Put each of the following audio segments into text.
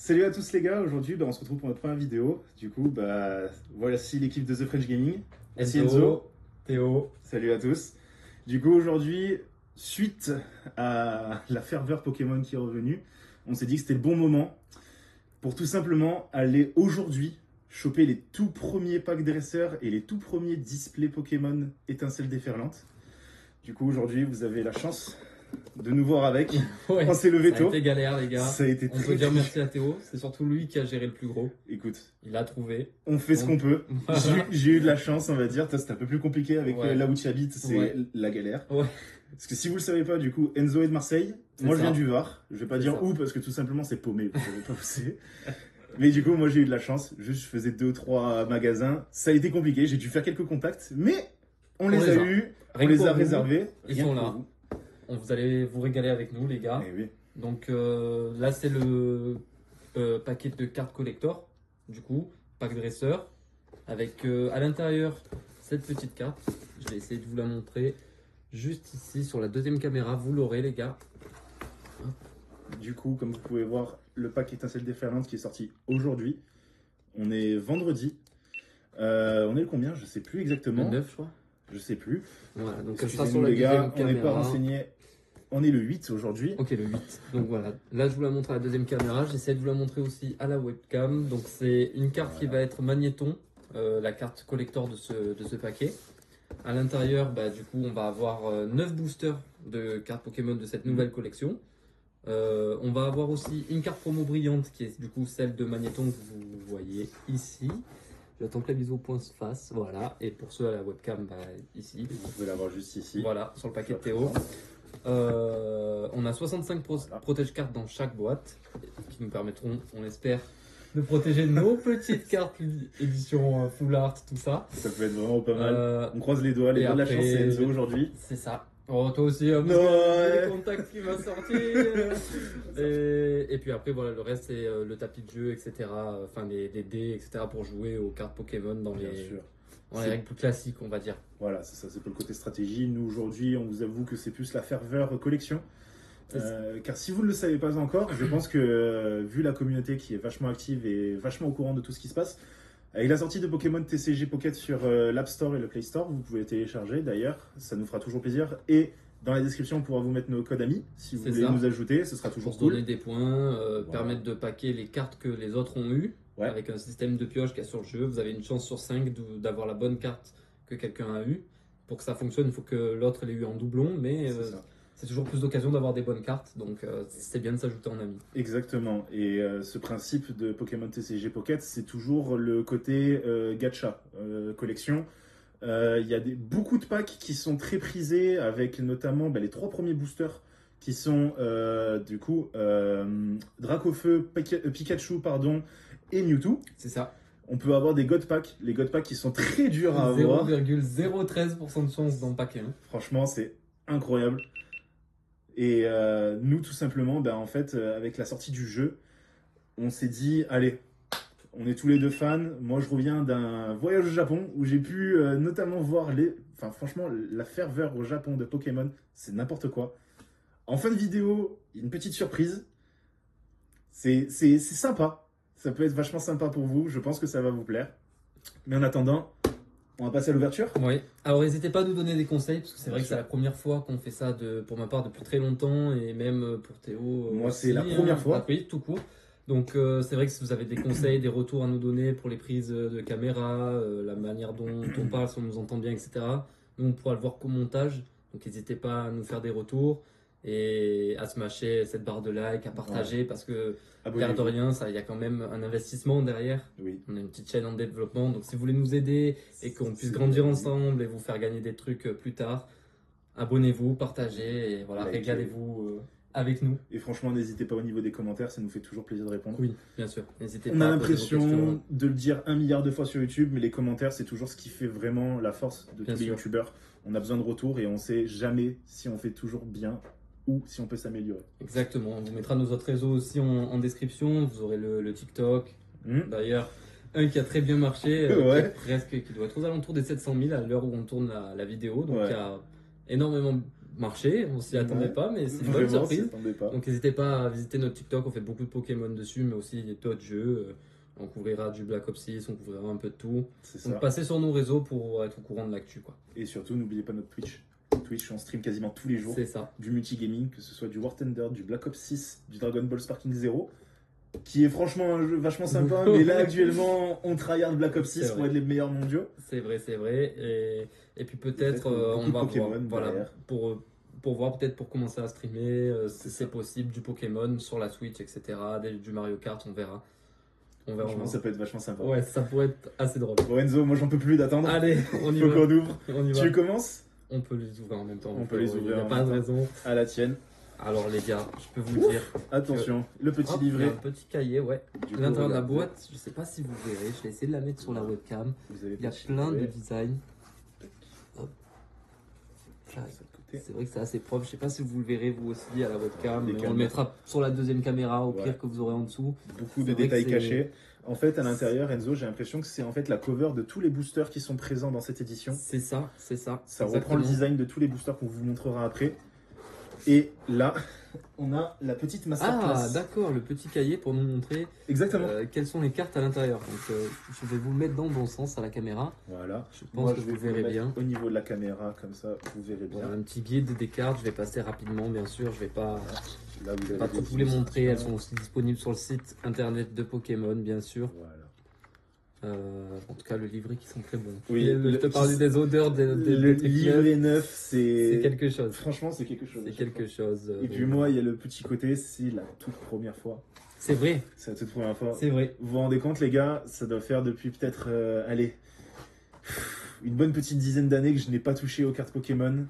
Salut à tous les gars, aujourd'hui on se retrouve pour notre première vidéo. Du coup, voici l'équipe de The French Gaming. Voici Enzo. Théo. Salut à tous. Du coup, aujourd'hui, suite à la ferveur Pokémon qui est revenue, on s'est dit que c'était le bon moment pour tout simplement aller aujourd'hui choper les tout premiers packs dresseurs et les tout premiers displays Pokémon étincelles déferlantes. Du coup, aujourd'hui, vous avez la chance de nous voir avec. Ouais, on s'est levé tôt. Ça a été galère, les gars. Ça a été on peut dire merci à Théo. C'est surtout lui qui a géré le plus gros. Écoute, il a trouvé. On fait ce qu'on peut. J'ai eu de la chance, on va dire. C'était un peu plus compliqué avec là où tu habites, c'est la galère. Ouais. Parce que si vous le savez pas, du coup, Enzo est de Marseille. Moi, je viens du Var. Je vais pas dire où parce que tout simplement c'est paumé. Vous savez pas où c'est. Mais du coup, moi, j'ai eu de la chance. Juste, je faisais 2-3 magasins. Ça a été compliqué. J'ai dû faire quelques contacts, mais on les a eus. On les a réservés. Ils sont là. Vous allez vous régaler avec nous, les gars. Eh oui. Donc là, c'est le paquet de cartes collector. Du coup, pack dresseur. Avec à l'intérieur cette petite carte. Je vais essayer de vous la montrer juste ici sur la deuxième caméra. Vous l'aurez, les gars. Du coup, comme vous pouvez voir, le pack étincelle déferlante qui est sorti aujourd'hui. On est vendredi. On est le combien? Je sais plus exactement. Le 9, je crois. Je sais plus. Voilà, donc ça sera sur la deuxième caméra. On n'est pas renseigné. On est le 8 aujourd'hui. Ok, le 8. Donc voilà, là je vous la montre à la deuxième caméra. J'essaie de vous la montrer aussi à la webcam. Donc c'est une carte qui va être magnéton, la carte collector de ce paquet. À l'intérieur, du coup, on va avoir 9 boosters de cartes Pokémon de cette nouvelle collection. On va avoir aussi une carte promo brillante qui est du coup celle de magnéton que vous voyez ici. J'attends que la mise au point se fasse, voilà. Et pour ceux à la webcam, ici. Vous pouvez l'avoir juste ici. Voilà, sur le paquet de Théo. On a 65 protège cartes dans chaque boîte qui nous permettront, on espère, de protéger nos petites cartes édition full art, tout ça. Ça peut être vraiment pas mal. On croise les doigts, les doigts de la chance, c'est Enzo aujourd'hui. C'est ça. Oh, toi aussi, les contacts qui m'a sorti. et puis après, voilà, le reste, c'est le tapis de jeu, etc. Enfin, les dés, etc. pour jouer aux cartes Pokémon dans les règles plus classiques, on va dire. Voilà, c'est ça, c'est pour le côté stratégie. Nous, aujourd'hui, on vous avoue que c'est plus la ferveur collection. Car si vous ne le savez pas encore, je pense que vu la communauté qui est vachement active et vachement au courant de tout ce qui se passe, avec la sortie de Pokémon TCG Pocket sur l'App Store et le Play Store, vous pouvez télécharger d'ailleurs, ça nous fera toujours plaisir. Et dans la description, on pourra vous mettre nos codes amis. Si vous voulez nous ajouter, ce sera toujours cool. Pour donner des points, permettre de paquer les cartes que les autres ont eues. Avec un système de pioche qu'il y a sur le jeu, vous avez une chance sur 5 d'avoir la bonne carte que quelqu'un a eue. Pour que ça fonctionne, il faut que l'autre l'ait eu en doublon, mais c'est toujours plus d'occasion d'avoir des bonnes cartes, donc c'est bien de s'ajouter en ami. Exactement, et ce principe de Pokémon TCG Pocket, c'est toujours le côté gacha, collection. Il y a beaucoup de packs qui sont très prisés, avec notamment les 3 premiers boosters qui sont du coup Dracofeu, Pikachu et Mewtwo. C'est ça. On peut avoir des God Packs, les God Packs qui sont très durs à avoir. 0,013% de chance dans le paquet. Franchement, c'est incroyable. Et nous, tout simplement, en fait, avec la sortie du jeu, on s'est dit, allez, on est tous les deux fans. Moi, je reviens d'un voyage au Japon où j'ai pu notamment voir franchement, la ferveur au Japon de Pokémon, c'est n'importe quoi. En fin de vidéo, une petite surprise. C'est sympa. Ça peut être vachement sympa pour vous. Je pense que ça va vous plaire. Mais en attendant, on va passer à l'ouverture. Oui. Alors, n'hésitez pas à nous donner des conseils, parce que c'est vrai que c'est la première fois qu'on fait ça, pour ma part, depuis très longtemps, et même pour Théo. Moi, c'est la première fois. Oui, tout court. Donc, c'est vrai que si vous avez des conseils, des retours à nous donner pour les prises de caméra, la manière dont on parle, si on nous entend bien, etc., nous, on pourra le voir qu'au montage. Donc, n'hésitez pas à nous faire des retours et à smasher cette barre de like, à partager, parce que l'air de rien, il y a quand même un investissement derrière. Oui. On a une petite chaîne en développement, donc si vous voulez nous aider et qu'on puisse grandir ensemble et vous faire gagner des trucs plus tard, abonnez-vous, partagez et voilà, régalez-vous avec nous. Et franchement, n'hésitez pas au niveau des commentaires, ça nous fait toujours plaisir de répondre. Oui, bien sûr. N'hésitez pas. On a l'impression de le dire 1 milliard de fois sur YouTube, mais les commentaires, c'est toujours ce qui fait vraiment la force de tous les youtubeurs. On a besoin de retours et on sait jamais si on fait toujours bien ou si on peut s'améliorer. Exactement, on vous mettra nos autres réseaux aussi en description, vous aurez le TikTok, d'ailleurs un qui a très bien marché, qui doit être aux alentours des 700 000 à l'heure où on tourne la vidéo, donc il y a énormément marché, on s'y attendait Ouais. pas, mais c'est une bonne Vraiment, surprise. s'y attendait pas. Donc n'hésitez pas à visiter notre TikTok, on fait beaucoup de Pokémon dessus, mais aussi d'autres jeux. On couvrira du Black Ops 6, on couvrira un peu de tout. C'est ça. Donc passez sur nos réseaux pour être au courant de l'actu, quoi. Et surtout, n'oubliez pas notre Twitch. Twitch, on stream quasiment tous les jours. C'est ça. Du multigaming, que ce soit du War Thunder, du Black Ops 6, du Dragon Ball Sparking Zero, qui est franchement un jeu vachement sympa, mais là actuellement on tryhard Black Ops 6 C'est pour vrai. être les meilleurs mondiaux. C'est vrai, c'est vrai. Et puis peut-être Beaucoup on de va Pokémon voir, voilà, derrière. pour voir peut-être pour commencer à streamer, si C'est c'est ça. possible, du Pokémon sur la Switch, etc. Du Mario Kart, on verra. On verra. Franchement, ça peut être vachement sympa. Ouais, ça pourrait être assez drôle. Bon Enzo, moi j'en peux plus d'attendre. Allez, on y Faut va. qu'on ouvre. On y va. Tu commences On peut les ouvrir en même temps. On donc, peut les il ouvrir n'y a en pas de même temps. raison. À la tienne. Alors les gars, je peux vous dire. Attention, le petit Hop, il y a livret. un petit cahier, ouais. Du coup, L'intérieur de la regardez. boîte, je sais pas si vous verrez, je vais essayer de la mettre sur la webcam. Vous avez Il y a petit plein de livret. designs. Hop. Ça, de côté. C'est vrai que c'est assez propre. Je sais pas si vous le verrez vous aussi à la webcam. Les Mais on caméras. le mettra sur la deuxième caméra au Ouais. pire que vous aurez en dessous. Beaucoup de C'est vrai détails que c'est- cachés. En fait, à l'intérieur, Enzo, j'ai l'impression que c'est en fait la cover de tous les boosters qui sont présents dans cette édition. C'est ça, c'est ça. Ça reprend le Exactement. design de tous les boosters qu'on vous montrera après. Et là, on a la petite masterclass. Ah, d'accord, le petit cahier pour nous montrer Exactement. quelles sont les cartes à l'intérieur. Donc, je vais vous le mettre dans le bon sens à la caméra. Voilà. Je pense Moi, que je vais vous vous le verrez mettre bien. au niveau de la caméra, comme ça, vous verrez bien. Voilà, un petit guide des cartes. Je vais passer rapidement, bien sûr. Je vais pas, Là, vous avez pas des toutes vous les montrer. Elles sont illustrations. aussi disponibles sur le site internet de Pokémon, bien sûr. Voilà. En tout cas, le livret qui sont très bons. Oui, Et je te parlais des odeurs Le des livret neuf, c'est. C'est quelque chose. Franchement, c'est quelque chose. C'est à chaque quelque fois. chose. Et puis moi, il y a le petit côté, c'est la toute première fois. C'est vrai, C'est la toute première fois. c'est vrai. Vous vous rendez compte, les gars, ça doit faire depuis peut-être, allez, une bonne petite dizaine d'années que je n'ai pas touché aux cartes Pokémon.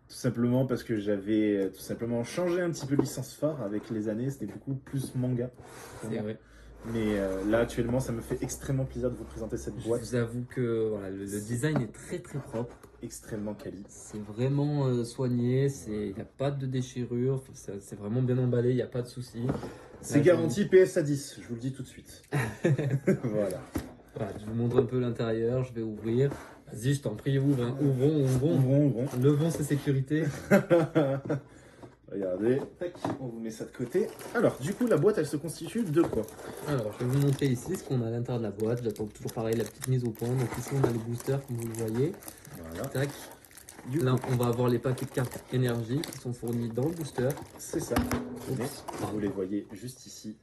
Tout simplement parce que j'avais tout simplement changé un petit peu de licence phare avec les années. C'était beaucoup plus manga. pour C'est moi. vrai. Mais là, actuellement, ça me fait extrêmement plaisir de vous présenter cette Je boîte vous avoue que voilà, le design est très très propre. extrêmement quali. C'est vraiment soigné. Il n'y a pas de déchirure. Enfin, c'est vraiment bien emballé. Il n'y a pas de souci. C'est Là, garanti PSA 10, je vous le dis tout de suite. Voilà. Voilà, je vous montre un peu l'intérieur. Je vais ouvrir. Vas-y, je t'en prie, ouvre. Hein. Ouvrons. Ouvrons. Levons ses sécurités. Regardez, tac, on vous met ça de côté. Alors, du coup, la boîte, elle se constitue de quoi? Alors, je vais vous montrer ici ce qu'on a à l'intérieur de la boîte. J'attends toujours pareil la petite mise au point. Donc ici, on a les boosters, comme vous le voyez. Voilà. Tac. Du Là, coup, on va avoir les paquets de cartes énergie qui sont fournis dans le booster. c'est ça. Oups, Mais pardon. vous les voyez juste ici.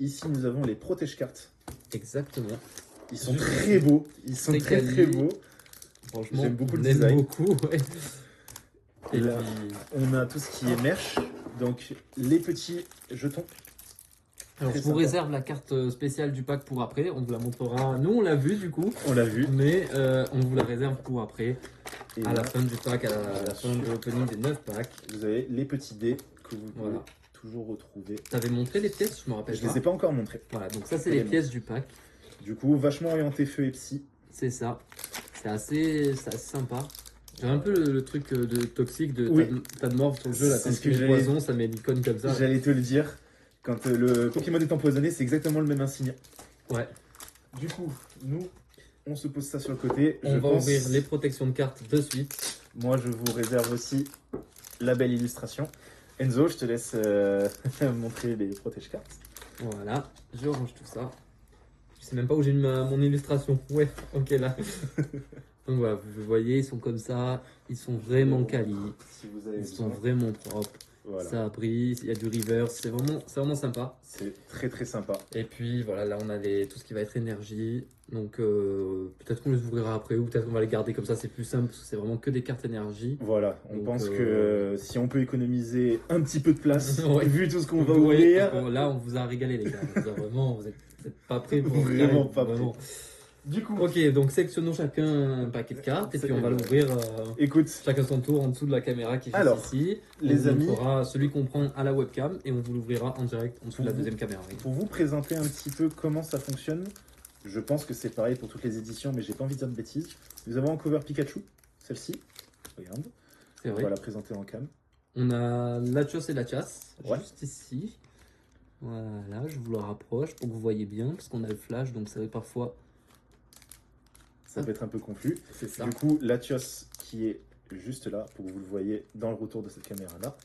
Ici, nous avons les protège-cartes. Exactement. Ils sont Juste très beaux. Ils sont très très quali. beaux. Franchement, J'aime beaucoup on le aime design. beaucoup. Ouais. Et Et là, puis, on a tout ce qui est merch. Donc, les petits jetons. alors, très je vous sympa. réserve la carte spéciale du pack pour après. On vous la montrera. Nous, on l'a vu du coup. On l'a vu. Mais on vous la réserve pour après. Et À là, la fin du pack, à la Bien fin sûr. de l'opening des 9 packs. vous avez les petits dés que vous pouvez Voilà. toujours retrouver. T'avais montré les pièces, je me rappelle Je pas. les ai pas encore montrés. Voilà, donc ça, c'est Je les les pièces du pack. Du coup, vachement orienté feu et psy. C'est ça. C'est assez sympa. J'ai un peu le truc de toxique de Oui. tas de morve sur le jeu. Là, C'est quand ce tu que mets le j'allais- poison, ça met l'icône comme ça. J'allais te le dire. Quand le Pokémon est empoisonné, c'est exactement le même insigne. Ouais. Du coup, nous, on se pose ça sur le côté. On Je va pense- ouvrir les protections de cartes de suite. Moi, je vous réserve aussi la belle illustration. Enzo, je te laisse montrer les protège-cartes. Voilà, je range tout ça. Je sais même pas où j'ai mis mon illustration. Ouais, ok là. Donc voilà, vous voyez, ils sont comme ça. Ils sont vraiment quali. Si vous avez Ils sont besoin. vraiment propres. Voilà. Ça brille, il y a du reverse. C'est vraiment sympa. C'est très très sympa. Et puis voilà, là on a tout ce qui va être énergie. Donc peut-être qu'on les ouvrira après ou peut-être qu'on va les garder comme ça, c'est plus simple parce que c'est vraiment que des cartes énergie. Voilà, on Donc, pense que si on peut économiser un petit peu de place, Ouais. vu tout ce qu'on va Vous voyez, ouvrir, là on vous a régalé les gars. Vous êtes pas prêts pour Vraiment pas prêts. vraiment. du coup, Ok, donc sélectionnons chacun un paquet de cartes et puis on va l'ouvrir écoute, chacun son tour en dessous de la caméra qui est juste Alors, ici. les on amis- vous montrera celui qu'on prend à la webcam et on vous l'ouvrira en direct en dessous de la Pour deuxième caméra. pour vous présenter un petit peu comment ça fonctionne, je pense que c'est pareil pour toutes les éditions, mais j'ai pas envie de dire de bêtises. Nous avons en cover Pikachu, celle-ci, regarde, C'est on vrai. va la présenter en cam. On a Latios et Latias Ouais. juste ici. Voilà, je vous le rapproche pour que vous voyez bien parce qu'on a le flash donc c'est vrai parfois Ça peut être un peu confus. c'est ça. Du coup, Latios qui est juste là pour que vous le voyez dans le retour de cette caméra-là.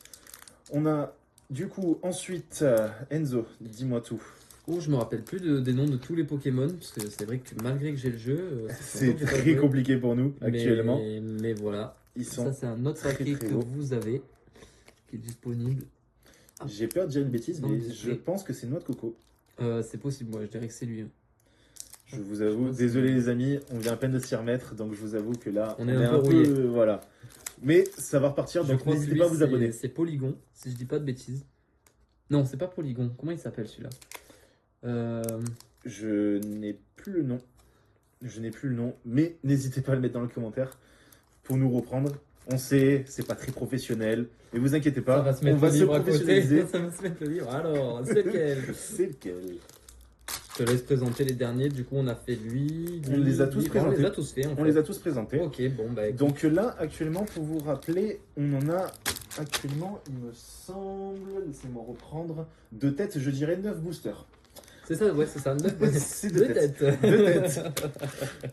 On a du coup ensuite Enzo, dis-moi tout. Oh, je me rappelle plus des noms de tous les Pokémon, parce que c'est vrai que malgré que j'ai le jeu, ça fait C'est longtemps que j'ai pas très joué. compliqué pour nous actuellement. Mais voilà. Ils Ça, sont. c'est un autre très, paquet très que beaux. vous avez, qui est disponible. J'ai peur de dire une bêtise, Dans mais le je display. pense que c'est noix de coco. C'est possible, moi je dirais que c'est lui. Hein. Je vous Je avoue, pense désolé que- les amis, on vient à peine de s'y remettre, donc je vous avoue que là, On est un peu rouillé. voilà. Mais ça va repartir, Je donc crois que n'hésitez lui, pas à vous abonner. c'est Polygon, si je dis pas de bêtises. Non, c'est pas Polygon. Comment il s'appelle celui-là Je n'ai plus le nom. Je n'ai plus le nom, mais n'hésitez pas à le mettre dans le commentaire pour nous reprendre. On sait, c'est pas très professionnel, mais vous inquiétez Ça pas, va se on mettre va le se livre à côté. professionnaliser. Ça va se mettre le livre. Alors, c'est lequel C'est lequel? Je te laisse présenter les derniers. Du coup, on a fait lui. On les a tous On présentés. les a tous fait. En On fait. les a tous présentés. Ok, bon, bah écoute. Donc là, actuellement, pour vous rappeler, on en a actuellement, il me semble, laissez-moi reprendre, de tête, je dirais 9 boosters. C'est ça, ouais, c'est ça. C'est Deux têtes. Deux têtes.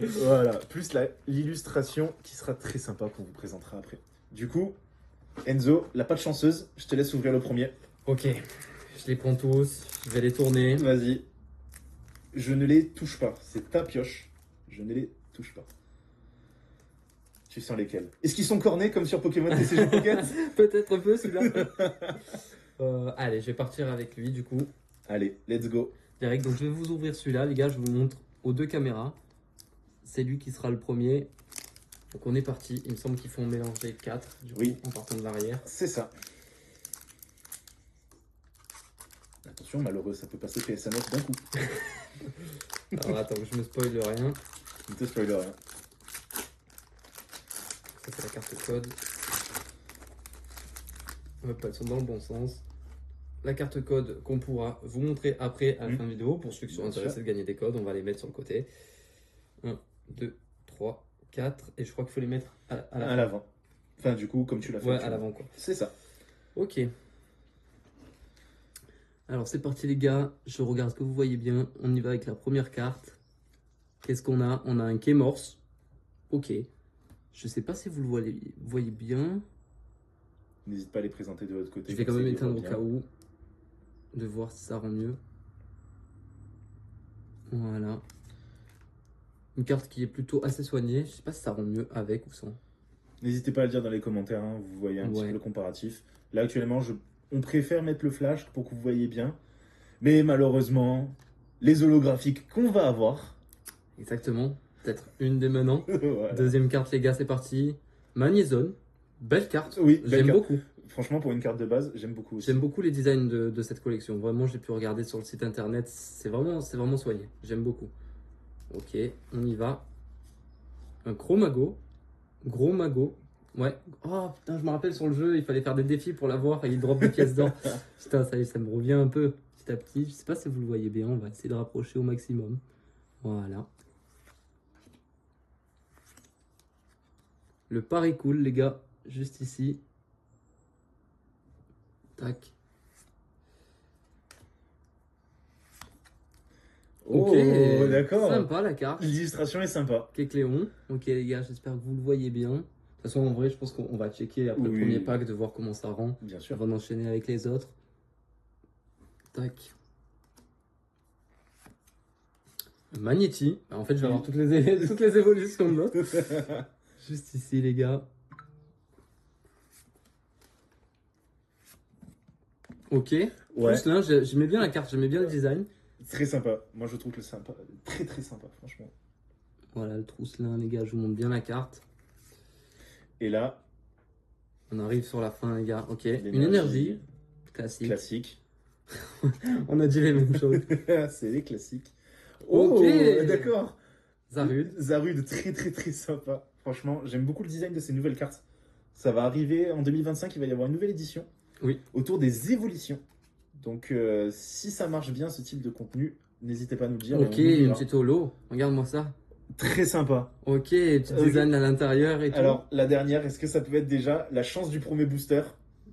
Voilà, plus l'illustration qui sera très sympa qu'on vous présentera après. Du coup, Enzo, la patte chanceuse, je te laisse ouvrir le premier. Ok, je les prends tous. Je vais les tourner. Vas-y. Je ne les touche pas, c'est ta pioche. Je ne les touche pas. Tu sens lesquels? Est-ce qu'ils sont cornés comme sur Pokémon TCG Pocket? Peut-être un peu celui-là. Allez, je vais partir avec lui du coup. Allez, let's go. Direct, donc je vais vous ouvrir celui-là, les gars. Je vous montre aux deux caméras. C'est lui qui sera le premier. Donc on est parti. Il me semble qu'il faut en mélanger 4 du coup, Oui. en partant de l'arrière. C'est ça. Attention, malheureux, ça peut passer PSNF d'un coup. Alors attends, je me spoil rien. Ne te spoil rien. Ça c'est la carte code. Hop, elles sont dans le bon sens. La carte code qu'on pourra vous montrer après à la fin de vidéo. Pour ceux qui sont Bien intéressés sûr. de gagner des codes, on va les mettre sur le côté. 1, 2, 3, 4. Et je crois qu'il faut les mettre à la À fin. l'avant. Enfin, du coup, comme tu l'as fait. Ouais, tu à vois. l'avant quoi. C'est ça. Ok. Alors c'est parti les gars. Je regarde ce que vous voyez bien. On y va avec la première carte. Qu'est-ce qu'on a? On a un Kémorse. Ok. Je sais pas si vous le voyez bien. N'hésite pas à les présenter de l'autre côté. Je vais quand comme ça, même ils les éteindre au voient cas bien. où. De voir si ça rend mieux. Voilà. Une carte qui est plutôt assez soignée. Je sais pas si ça rend mieux avec ou sans. N'hésitez pas à le dire dans les commentaires, hein, vous voyez un petit Ouais. peu le comparatif. Là, actuellement, on préfère mettre le flash pour que vous voyez bien. Mais malheureusement, les holographiques qu'on va avoir. Exactement. Peut-être une dès maintenant. Voilà. Deuxième carte les gars, c'est parti. Magnézone. Belle carte. Oui, belle J'aime carte. beaucoup. Franchement, pour une carte de base, j'aime beaucoup aussi. J'aime beaucoup les designs de cette collection. Vraiment, j'ai pu regarder sur le site internet. C'est vraiment soigné. J'aime beaucoup. Ok, on y va. Un Chromago. Gros Mago. Ouais. Oh putain, je me rappelle sur le jeu, il fallait faire des défis pour l'avoir et il drop des pièces d'or. Putain, ça y est, ça me revient un peu petit à petit. Je sais pas si vous le voyez bien, on va essayer de rapprocher au maximum. Voilà. Le pari cool, les gars, juste ici. Tac. Oh, Ok, d'accord. Sympa la carte. L'illustration est sympa. Ok Cléon. Ok les gars, j'espère que vous le voyez bien. De toute façon, en vrai, je pense qu'on va checker après le Oui. premier pack de voir comment ça rend Bien sûr. avant d'enchaîner avec les autres. Tac. Magnéti. En fait, je vais avoir toutes les évolutions de l'autre. Juste ici, les gars. Ok. Ouais, Plus là, j'aimais bien la carte, j'aimais bien le design. très sympa. Moi, je trouve que le sympa, très très sympa, franchement. Voilà, le trousselin, les gars, je vous montre bien la carte. Et là, On arrive sur la fin, les gars. Ok. l'énergie Une énergie classique. classique. On a dit les mêmes choses. C'est les classiques. Oh, Ok. d'accord. Zarud. Zarud, très très très sympa. Franchement, j'aime beaucoup le design de ces nouvelles cartes. Ça va arriver en 2025, il va y avoir une nouvelle édition. Oui. Autour des évolutions. Donc, si ça marche bien ce type de contenu, n'hésitez pas à nous le dire. et Ok, on vous une dira. petite holo. Regarde-moi ça. Très sympa. Ok, petit Ok. design à l'intérieur et tout. Alors, la dernière, est-ce que ça peut être déjà la chance du premier booster?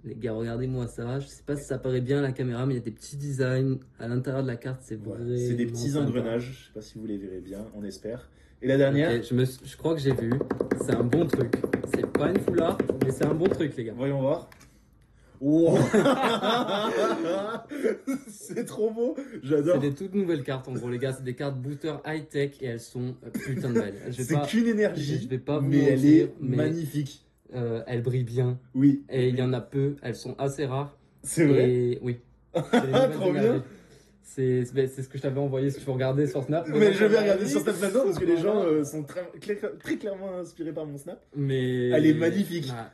Les gars, regardez-moi ça. Je sais pas si ça paraît bien à la caméra, mais il y a des petits designs à l'intérieur de la carte. C'est Voilà. vraiment C'est des petits sympa. engrenages. Je sais pas si vous les verrez bien, on espère. Et la dernière, Ok, je crois que j'ai vu. C'est un bon truc. C'est pas une foulard, mais c'est un bon truc, les gars. voyons voir. Wow. C'est trop beau, C'est j'adore. des toutes nouvelles cartes, en gros, les gars. C'est des cartes booster high-tech et elles sont putain de belles. C'est qu'une énergie, je vais pas vous mais elle mentir, est mais magnifique. elles brillent bien. Oui. Et il y en a peu, elles sont assez rares. C'est vrai. Et oui. C'est les nouvelles Trop bien. énergies. C'est ce que je t'avais envoyé, si tu peux regarder sur Snap. Mais je vais regarder sur Snap maintenant parce que les gens Voilà. sont très clairement inspirés par mon Snap. Mais... Elle est magnifique. Ah.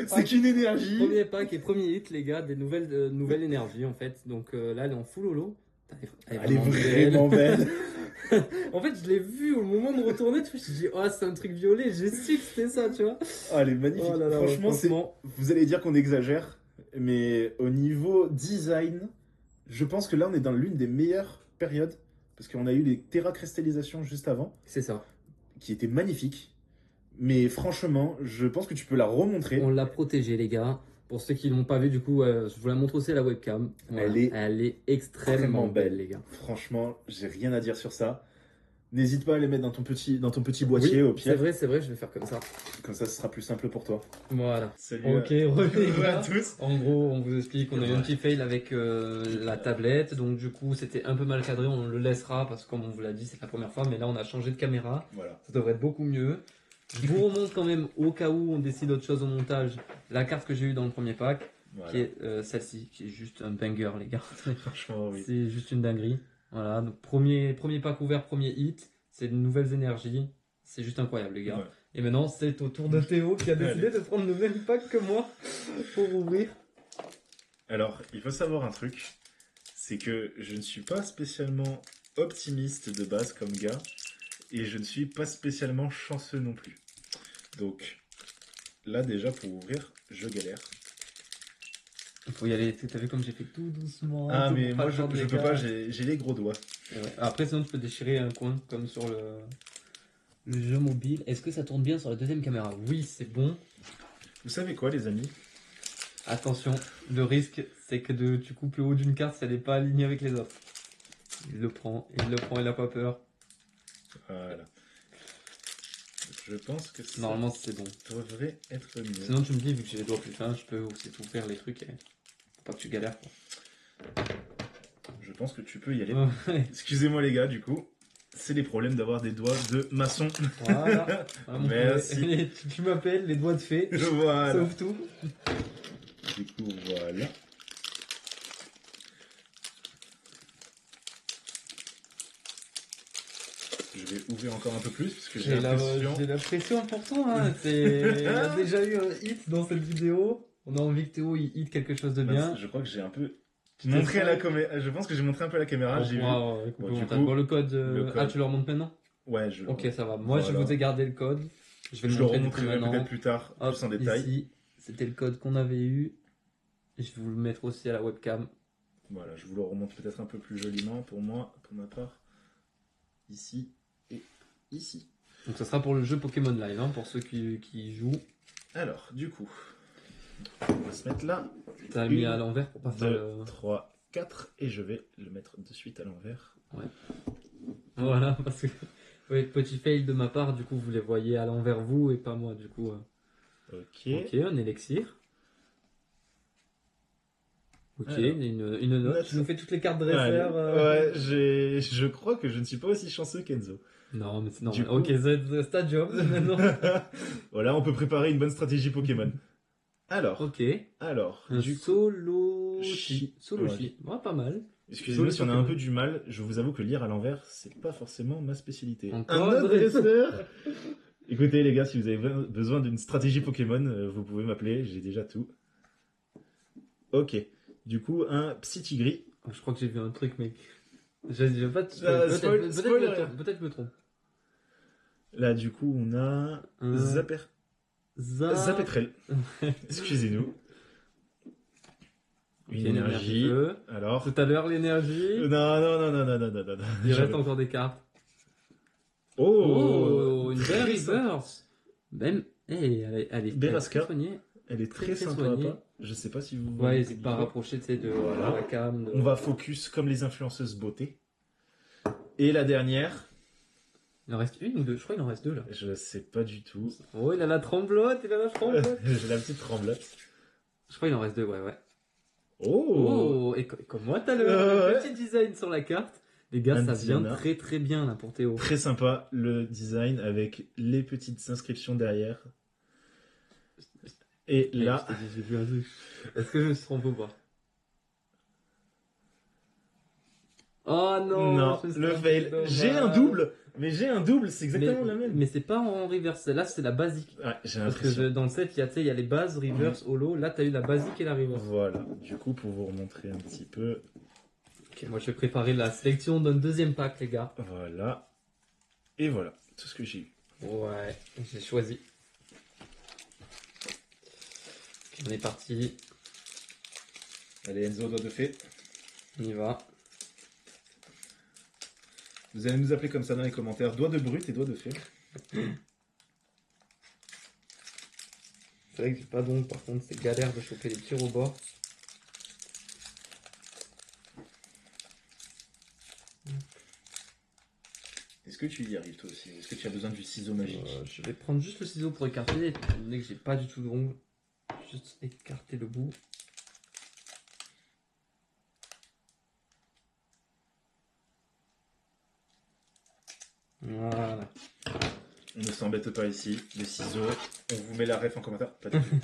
C'est qu'une énergie. Premier pack et premier hit, les gars, des nouvelles énergies en fait. Donc là, elle est en full holo. Elle est vraiment belle. En fait, je l'ai vu au moment de retourner, tu vois, je me suis dit, oh, c'est un truc violet, j'ai su que c'était ça, tu vois. Oh, elle est magnifique. Oh là là, Franchement, franchement. vous allez dire qu'on exagère, mais au niveau design, je pense que là, on est dans l'une des meilleures périodes parce qu'on a eu les Terra cristallisations juste avant, C'est ça. qui étaient magnifiques. Mais franchement, je pense que tu peux la remontrer. On l'a protégée, les gars. Pour ceux qui l'ont pas vu, du coup, je vous la montre aussi à la webcam. Voilà. Elle est extrêmement belle, les gars. Franchement, j'ai rien à dire sur ça. N'hésite pas à les mettre dans ton petit boîtier au pire. C'est vrai, je vais faire comme ça. Comme ça, ce sera plus simple pour toi. Voilà. Salut. Ok, revenez à tous. En gros, on vous explique, on a eu un petit fail avec la tablette, donc du coup c'était un peu mal cadré, on le laissera parce que comme on vous l'a dit, c'est la première fois, mais là on a changé de caméra, Voilà. ça devrait être beaucoup mieux. Je vous remonte quand même, au cas où on décide autre chose au montage, la carte que j'ai eue dans le premier pack, Voilà. qui est celle-ci, qui est juste un banger, les gars. Franchement, oui. C'est juste une dinguerie. Voilà, donc premier pack ouvert, premier hit, c'est de nouvelles énergies, c'est juste incroyable, les gars. Ouais. Et maintenant, c'est au tour de Théo qui a décidé Allez. de prendre le même pack que moi pour ouvrir. Alors, il faut savoir un truc, c'est que je ne suis pas spécialement optimiste de base comme gars, et je ne suis pas spécialement chanceux non plus. Donc, là déjà pour ouvrir, je galère. Il faut y aller, t'as vu comme j'ai fait tout doucement. Ah tout mais pour moi pas je perdre les peux gars. pas, j'ai les gros doigts. Ouais. Après, sinon, tu peux déchirer un coin comme sur le jeu mobile. Est-ce que ça tourne bien sur la deuxième caméra? Oui, c'est bon. Vous savez quoi les amis? Attention, le risque, c'est que tu coupes le haut d'une carte si elle n'est pas alignée avec les autres. Il le prend, il n'a pas peur. Voilà. Je pense que ça Normalement, c'est bon. devrait être mieux. Sinon, tu me dis, vu que j'ai les doigts plus fins, je peux aussi tout faire les trucs et faut pas que tu galères. Quoi. Je pense que tu peux y aller. Ouais. Excusez-moi les gars, du coup, c'est les problèmes d'avoir des doigts de maçon. Voilà. Merci. Allez, tu m'appelles, les doigts de fée. Voilà. Sauf tout. Du coup, voilà. Je vais ouvrir encore un peu plus parce que j'ai l'impression. J'ai la pression pourtant. Hein. Il y a déjà eu un hit dans cette vidéo. On a envie que Théo il hit quelque chose de bien. Je crois que j'ai un peu Tu montré t'es à la caméra. Je pense que j'ai montré un peu à la caméra. J'ai vu. Bon, du coup, le code. le code. Ah, tu le remontes maintenant? Ouais, je. Ok, ça va. Moi, je Voilà. vous ai gardé le code. Je vais Je le le montrer remontrerai maintenant. peut-être plus tard, Hop, plus en détail. Ici, c'était le code qu'on avait eu. Je vais vous le mettre aussi à la webcam. Voilà, je vous le remonte peut-être un peu plus joliment pour moi, pour ma part. Ici et ici. Donc, ça sera pour le jeu Pokémon Live, hein, pour ceux qui y jouent. Alors, du coup, on va se mettre là. T'as mis à l'envers pour pas faire 2, le... 3, 4, et je vais le mettre de suite à l'envers. Ouais. Voilà, parce que... Oui, petit fail de ma part, du coup, vous les voyez à l'envers vous et pas moi, du coup. Ok. Ok, un élixir. Ok, Alors, une note. Tu nous fais toutes les cartes Allez. dresseurs. Ouais, je crois que je ne suis pas aussi chanceux qu'Enzo. Non, mais c'est Du normal. coup- Ok, c'est ta job maintenant. Voilà, on peut préparer une bonne stratégie Pokémon. Alors, Ok. Un du coup, Solochi. Solochi. Ouais, pas mal. excusez-moi si on a un Pokémon. peu du mal, je vous avoue que lire à l'envers, c'est pas forcément ma spécialité. Encore Un un dresseur. Écoutez les gars, si vous avez besoin d'une stratégie Pokémon, vous pouvez m'appeler, j'ai déjà tout. Ok, du coup, un Psy-Tigri. Oh, je crois que j'ai vu un truc, mec. Je vais pas te... spoiler. Peut-être je me trompe. Là, du coup, on a Un Zapetrel. Excusez-nous. Une énergie. feu. Alors. Tout à l'heure, l'énergie. Non. Il reste encore des cartes. Oh, Oh, une belle reverse. Même, elle est Beraska. très soignée. Elle est très Très sympa. soignée. Je sais pas si vous. Ouais, n'hésite pas à rapprocher de Voilà. la cam. On va focus comme les influenceuses beauté. Et la dernière. Il en reste une ou deux? Je crois qu'il en reste deux là. Je sais pas du tout. Oh, il a la tremblote, il a la tremblote. J'ai la petite tremblote. Je crois qu'il en reste deux, ouais. Oh, Oh, et comme moi, t'as le Ouais. petit design sur la carte. Les gars, ça vient Indiana. très très bien là pour Théo. Très sympa le design avec les petites inscriptions derrière. Et là, Je t'ai dit, j'ai vu un truc. Est-ce que je me suis trompé ou pas? Oh non, non, je me suis le trompé, fail. dommage. J'ai un double, mais j'ai un double, c'est exactement la même. Mais c'est pas en reverse, là c'est la basique. Ouais, j'ai Parce que l'impression. dans le set, il y a les bases, reverse, holo. Là, t'as eu la basique et la reverse. Voilà, du coup, pour vous remontrer un petit peu, Ok, moi je vais préparer la sélection d'un deuxième pack, les gars. voilà. Et voilà, tout ce que j'ai eu. Ouais, j'ai choisi. Ok, on est parti, Allez, Enzo, doigt de fée. on y va. Vous allez nous appeler comme ça dans les commentaires. Doigt de brut et doigt de fée. C'est vrai que j'ai pas d'ongles, par contre, c'est galère de choper les petits robots. Est-ce que tu y arrives toi aussi? Est-ce que tu as besoin du ciseau magique? Je vais prendre juste le ciseau pour écarter, étant donné que j'ai pas du tout d'ongles. Juste écarter le bout. Voilà. On ne s'embête pas ici. Les ciseaux, on vous met la ref en commentaire. Pas du tout.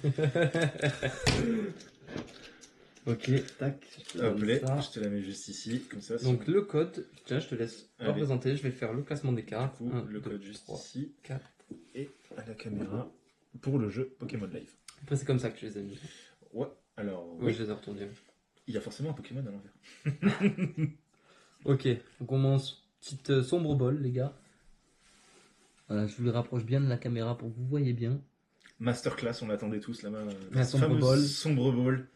Ok, tac. je te Hop, donne là, ça. je te la mets juste ici, comme ça. Donc le code, tiens, je te laisse Allez. représenter. Je vais faire le classement des cartes. Du coup, 1, le 2, code juste 3, ici 4. et à la caméra pour le jeu Pokémon Live. Après, c'est comme ça que je les ai mis. Ouais, alors, Oui, je les ai retournés. il y a forcément un Pokémon à l'envers. Ok, on commence. Petite sombre bol, les gars. Voilà, je vous le rapproche bien de la caméra pour que vous voyez bien. Masterclass, on l'attendait tous là-bas. La sombre fameuse ball. Sombre ball.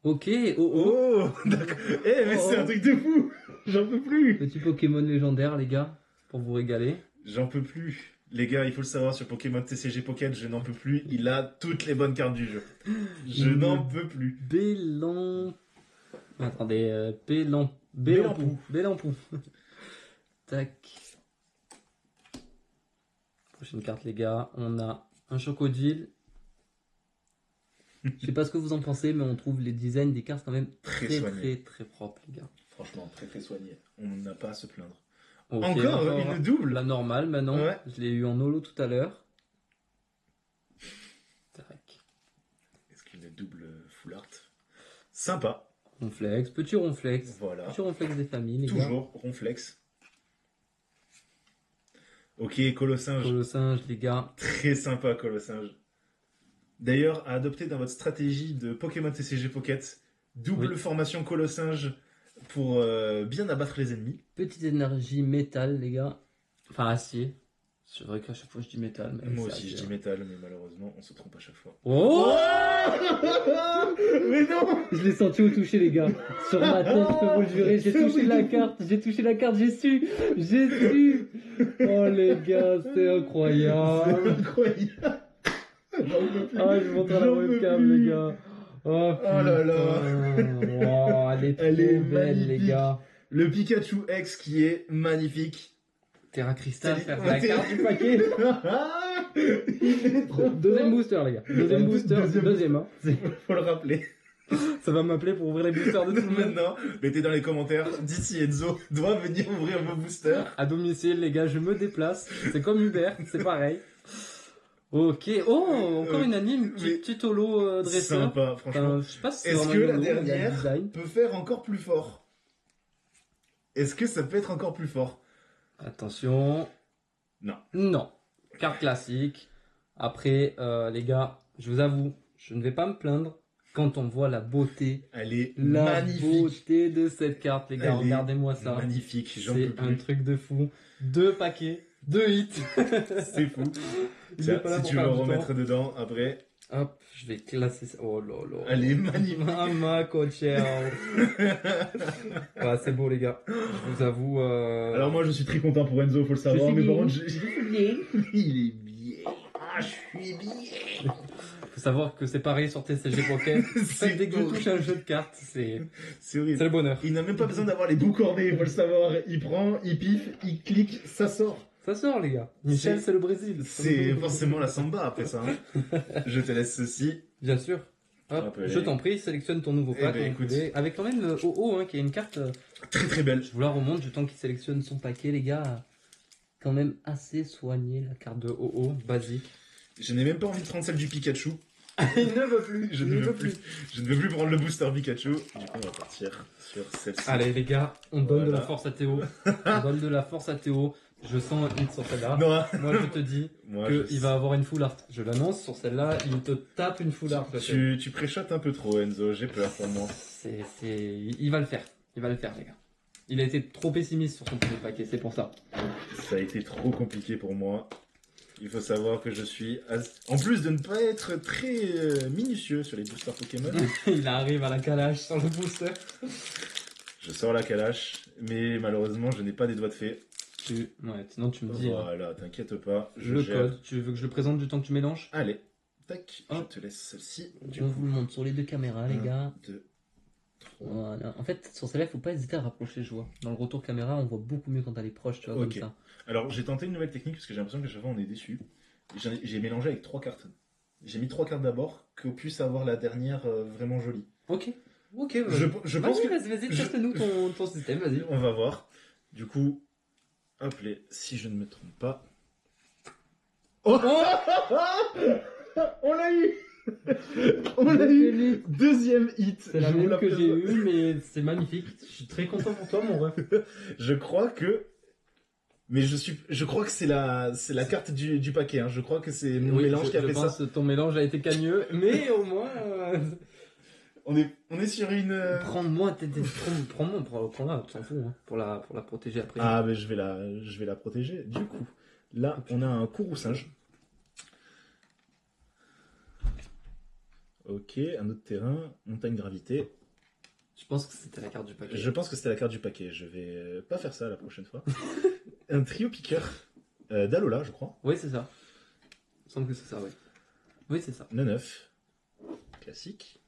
Ok, oh. Oh, d'accord. Eh, mais c'est un truc de fou. J'en peux plus. Petit Pokémon légendaire, les gars, pour vous régaler. J'en peux plus. Les gars, il faut le savoir sur Pokémon TCG Pocket, je n'en peux plus. Il a toutes les bonnes cartes du jeu. Je n'en peux plus. Bélan... Attendez, Bélampou. Bélampou. Tac. Prochaine carte, les gars. On a un Chocodile. Je sais pas ce que vous en pensez, mais on trouve les designs des cartes quand même Très très soigné. très propres, les gars. Franchement, très très soigné. On n'a pas à se plaindre. Ok, Encore une double. La normale maintenant. Ouais. Je l'ai eu en holo tout à l'heure. Tac. Est-ce qu'une double full art? Sympa. Ronflex, petit ronflex. Voilà. Petit ronflex des familles, les gars. Toujours ronflex. Ok, Colossinge. Colossinge, les gars. Très sympa, Colossinge. D'ailleurs, à adopter dans votre stratégie de Pokémon TCG Pocket, double Oui. formation Colossinge pour bien abattre les ennemis. Petite énergie métal, les gars. Enfin, acier. C'est vrai qu'à chaque fois je dis métal. Mais Moi c'est aussi, acier, je dis hein. métal, mais malheureusement, on se trompe à chaque fois. Oh, Mais non. je l'ai senti au toucher, les gars. Sur ma tête, je peux vous le jurer. J'ai touché la carte. J'ai touché la carte. J'ai su. J'ai su. Oh, les gars, c'est incroyable. Incroyable. Ah, je montre à la webcam, les gars. Oh, là là. putain. Oh, elle est trop Elle est belle, les magnifique. gars. Le Pikachu X qui est magnifique. Terra Crystal, Salut. faire la carte du paquet. Il est trop Deuxième booster, les gars. Deuxième booster. Deuxième, hein. Faut le rappeler. Ça va m'appeler pour ouvrir les boosters de tout le monde. Maintenant, mettez dans les commentaires, dites si Enzo doit venir ouvrir vos boosters. À domicile, les gars, je me déplace. C'est comme Uber, c'est pareil. Ok. Oh, encore une anime, mais- petit holo dresseur. Sympa, franchement. Enfin, je sais pas si c'est Est-ce vraiment que une la holo, il y a le dernière design. peut faire encore plus fort? Est-ce que ça peut être encore plus fort? Attention. Non. Non. Carte classique. Après, les gars, je vous avoue, je ne vais pas me plaindre quand on voit la beauté. Elle est La magnifique. beauté de cette carte, les gars. Elle est Regardez-moi ça. Magnifique, j'en peux C'est un plus. truc de fou. 2 paquets, 2 hits. C'est fou. Il Tiens, est pas là si pour tu veux faire du remettre temps. dedans après, Hop, je vais classer ça. Oh là là. elle est magnifique. Mama cochère. Ouais, c'est beau, les gars. Je vous avoue. Alors moi je suis très content pour Enzo, faut le savoir, suis mais par bien. contre il est bien. Ah, je suis bien. Faut savoir que c'est pareil sur TCG Pocket. En fait, dès que je touche un jeu de cartes, c'est horrible. le bonheur. Il n'a même pas besoin d'avoir les bouts cordés, il faut le savoir. Il prend, il piffe, il clique, ça sort. Ça sort, les gars. Michel, c'est le Brésil. C'est forcément la samba après ça. Hein. Je te laisse ceci. Bien sûr. Hop, je t'en prie, sélectionne ton nouveau pack. Écoute. Avec quand même OO, hein, qui est une carte. Très très belle. Je vous la remonte du temps qu'il sélectionne son paquet, les gars. Quand même assez soigné, la carte de OO, basique. Je n'ai même pas envie de prendre celle du Pikachu. Il ne veut plus. Je ne veux plus. Je ne veux plus prendre le booster Pikachu. Du coup, on va partir sur celle-ci. Allez, les gars, on donne de la force à Théo. On donne de la force à Théo. Je sens un hit sur celle-là. Non. Moi, je te dis qu'il va avoir une full art. Je l'annonce, sur celle-là, il te tape une full art. Tu préchotes un peu trop, Enzo. J'ai peur pour moi. Il va le faire. Il va le faire, les gars. Il a été trop pessimiste sur son premier paquet, c'est pour ça. Ça a été trop compliqué pour moi. Il faut savoir que je suis... En plus de ne pas être très minutieux sur les boosters Pokémon. Il arrive à la calache sur le booster. Je sors la calache, mais malheureusement, je n'ai pas des doigts de fée. Ouais, sinon tu me dis. Voilà, t'inquiète pas. Le code, tu veux que je le présente du temps que tu mélanges? Allez, tac, je te laisse celle-ci. On vous le montre sur les deux caméras, les gars. 2, 3. Voilà. En fait, sur celle-là, il faut pas hésiter à rapprocher le joueur. Dans le retour caméra, on voit beaucoup mieux quand elle est proche, tu vois, Ok. comme ça. Alors, j'ai tenté une nouvelle technique parce que j'ai l'impression que chaque fois on est déçu. J'ai mélangé avec 3 cartes. J'ai mis 3 cartes d'abord, qu'on puisse avoir la dernière vraiment jolie. Ok. Ok, je pense que... Vas-y, teste-nous ton système, vas-y. On va voir. Du coup, hop, si je ne me trompe pas... Oh, on l'a eu. On l'a eu. Deuxième hit. C'est la même que j'ai eu, mais c'est magnifique. Je suis très content pour toi, mon ref. Je crois que... Mais je crois que c'est la carte du paquet. Hein. Je crois que c'est mon mélange qui a fait ça. Je pense que ton mélange a été cagneux, mais au moins... On est sur une... Prends-moi, prends-la, tu t'en fous, hein, pour la protéger après. Ah, mais je vais la protéger. Du coup, là, on a un courroux-singe. Ok, un autre terrain, montagne gravité. Je pense que c'était la carte du paquet. Je pense que c'était la carte du paquet. Je vais pas faire ça la prochaine fois. Un trio piqueur d'Alola, je crois. Oui, c'est ça. Il me semble que c'est ça, oui. Oui, c'est ça. 9-9. Classique.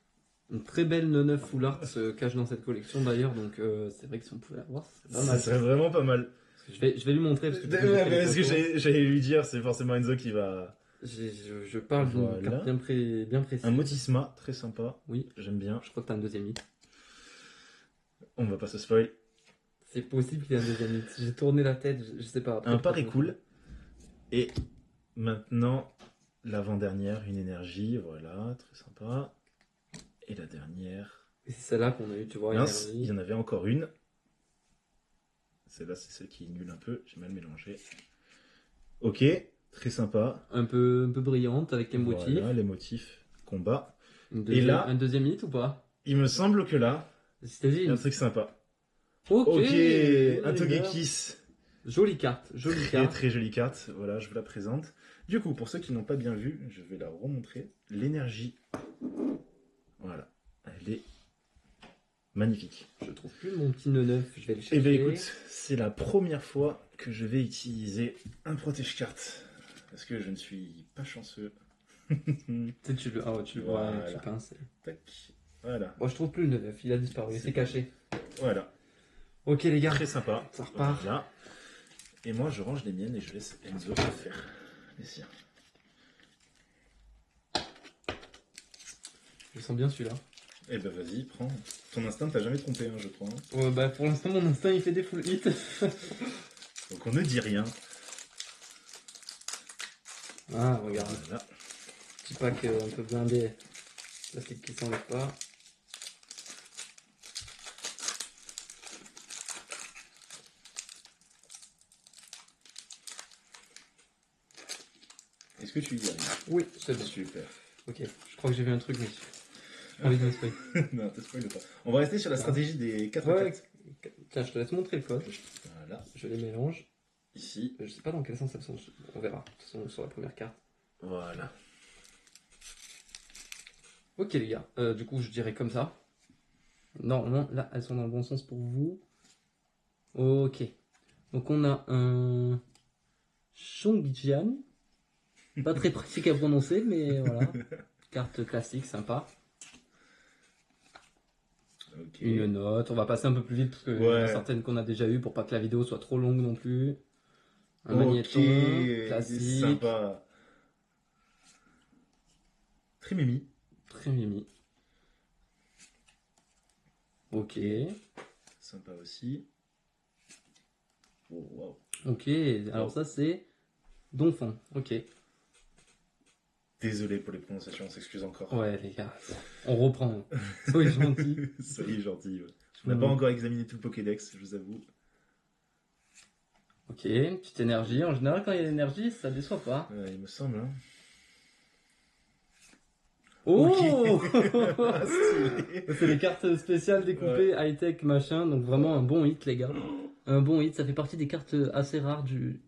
Une très belle 9-9 full art se cache dans cette collection d'ailleurs, donc c'est vrai que si on pouvait l'avoir, c'est pas mal. Ça serait vraiment pas mal. Je vais lui montrer. Parce que j'allais lui dire, c'est forcément Enzo qui va... Je parle d'une carte bien précise. Un Motisma, très sympa. Oui. J'aime bien. Je crois que t'as un deuxième hit. On va pas se spoil. C'est possible qu'il y ait un deuxième hit. J'ai tourné la tête, je sais pas. Un pari cool. Et maintenant, l'avant-dernière, une énergie, voilà, très sympa. Et la dernière... Et c'est celle-là qu'on a eu, tu vois, mince, énergie. il y en avait encore une. Celle-là, c'est celle qui est nulle un peu, j'ai mal mélangé. Ok, très sympa. Un peu brillante avec les motifs. Voilà, les motifs, combat. Et là, un deuxième hit ou pas? Il me semble que là, il y a un truc sympa. Ok, un Togekiss. Jolie carte, Très jolie carte, voilà, je vous la présente. Du coup, pour ceux qui n'ont pas bien vu, je vais la remontrer. L'énergie, voilà, elle est magnifique. Je trouve plus mon petit 9-9, je vais le chercher. Eh bien écoute, c'est la première fois que je vais utiliser un protège-carte. Parce que je ne suis pas chanceux. Tu le vois, tu pinces. Tac, voilà. Moi je trouve plus le 9-9, il a disparu, il s'est caché. Voilà. Ok les gars, très sympa. Ça repart. Voilà. Et moi je range les miennes et je laisse Enzo faire les siens. Je sens bien celui-là. Eh ben vas-y, prends. Ton instinct t'a jamais trompé, hein, je crois. Ouais, bah pour l'instant mon instinct il fait des full hits. Donc on ne dit rien. Ah regarde. Voilà. Petit pack un peu blindé. Plastique qui s'enlève pas. Est-ce que tu y arrives? Oui, c'est bon. Super. Ok, je crois que j'ai vu un truc mais... Envie de me spoiler. Non, te spoil pas. On va rester sur la stratégie des 4 cartes. Tiens, je te laisse montrer le code. Voilà. Je les mélange. Ici. Je sais pas dans quel sens elles sont. On verra. De toute façon, sur la première carte. Voilà. Ok les gars. Du coup, je dirais comme ça. Normalement, là, elles sont dans le bon sens pour vous. Ok. Donc on a un Chongjian. Pas très pratique à prononcer, mais voilà. Carte classique, sympa. Ok. Une note. On va passer un peu plus vite parce qu'il y en a Ouais. certaines qu'on a déjà eues pour pas que la vidéo soit trop longue non plus. Un Ok, magnéton il est classique. sympa. Très mimi. Très mimi. Ok. Sympa aussi. Oh, wow. Ok. Alors ça c'est Donphan. Ok. Désolé pour les prononciations, on s'excuse encore. Ouais les gars. On reprend. Soyez gentils. Soyez gentil. Ouais. On n'a pas encore examiné tout le Pokédex, je vous avoue. Ok. Petite énergie. En général quand il y a l'énergie ça déçoit pas. Il me semble. Hein. Oh Ah, stylé. c'est des cartes spéciales découpées, high-tech, machin, donc vraiment un bon hit les gars. Un bon hit, ça fait partie des cartes assez rares du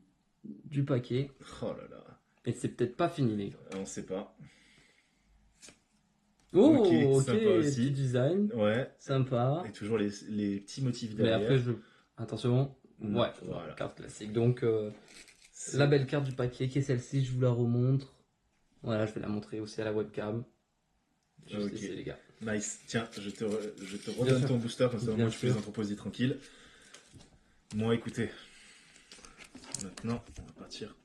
paquet. Oh là là. Et c'est peut-être pas fini les gars. On sait pas. Oh, ok, sympa aussi. petit design, Ouais. sympa. Et toujours les petits motifs Mais derrière. après, attention, Non, ouais, voilà. carte classique. Donc, C'est- la belle carte du paquet qui est celle-ci, je vous la remontre. Voilà, je vais la montrer aussi à la webcam. Juste Ok. ici les gars. Nice. Tiens, je te Bien redonne sûr. ton booster, comme ça Bien moi je peux les sûr. entreposer tranquille. Bon, écoutez. Maintenant, on va partir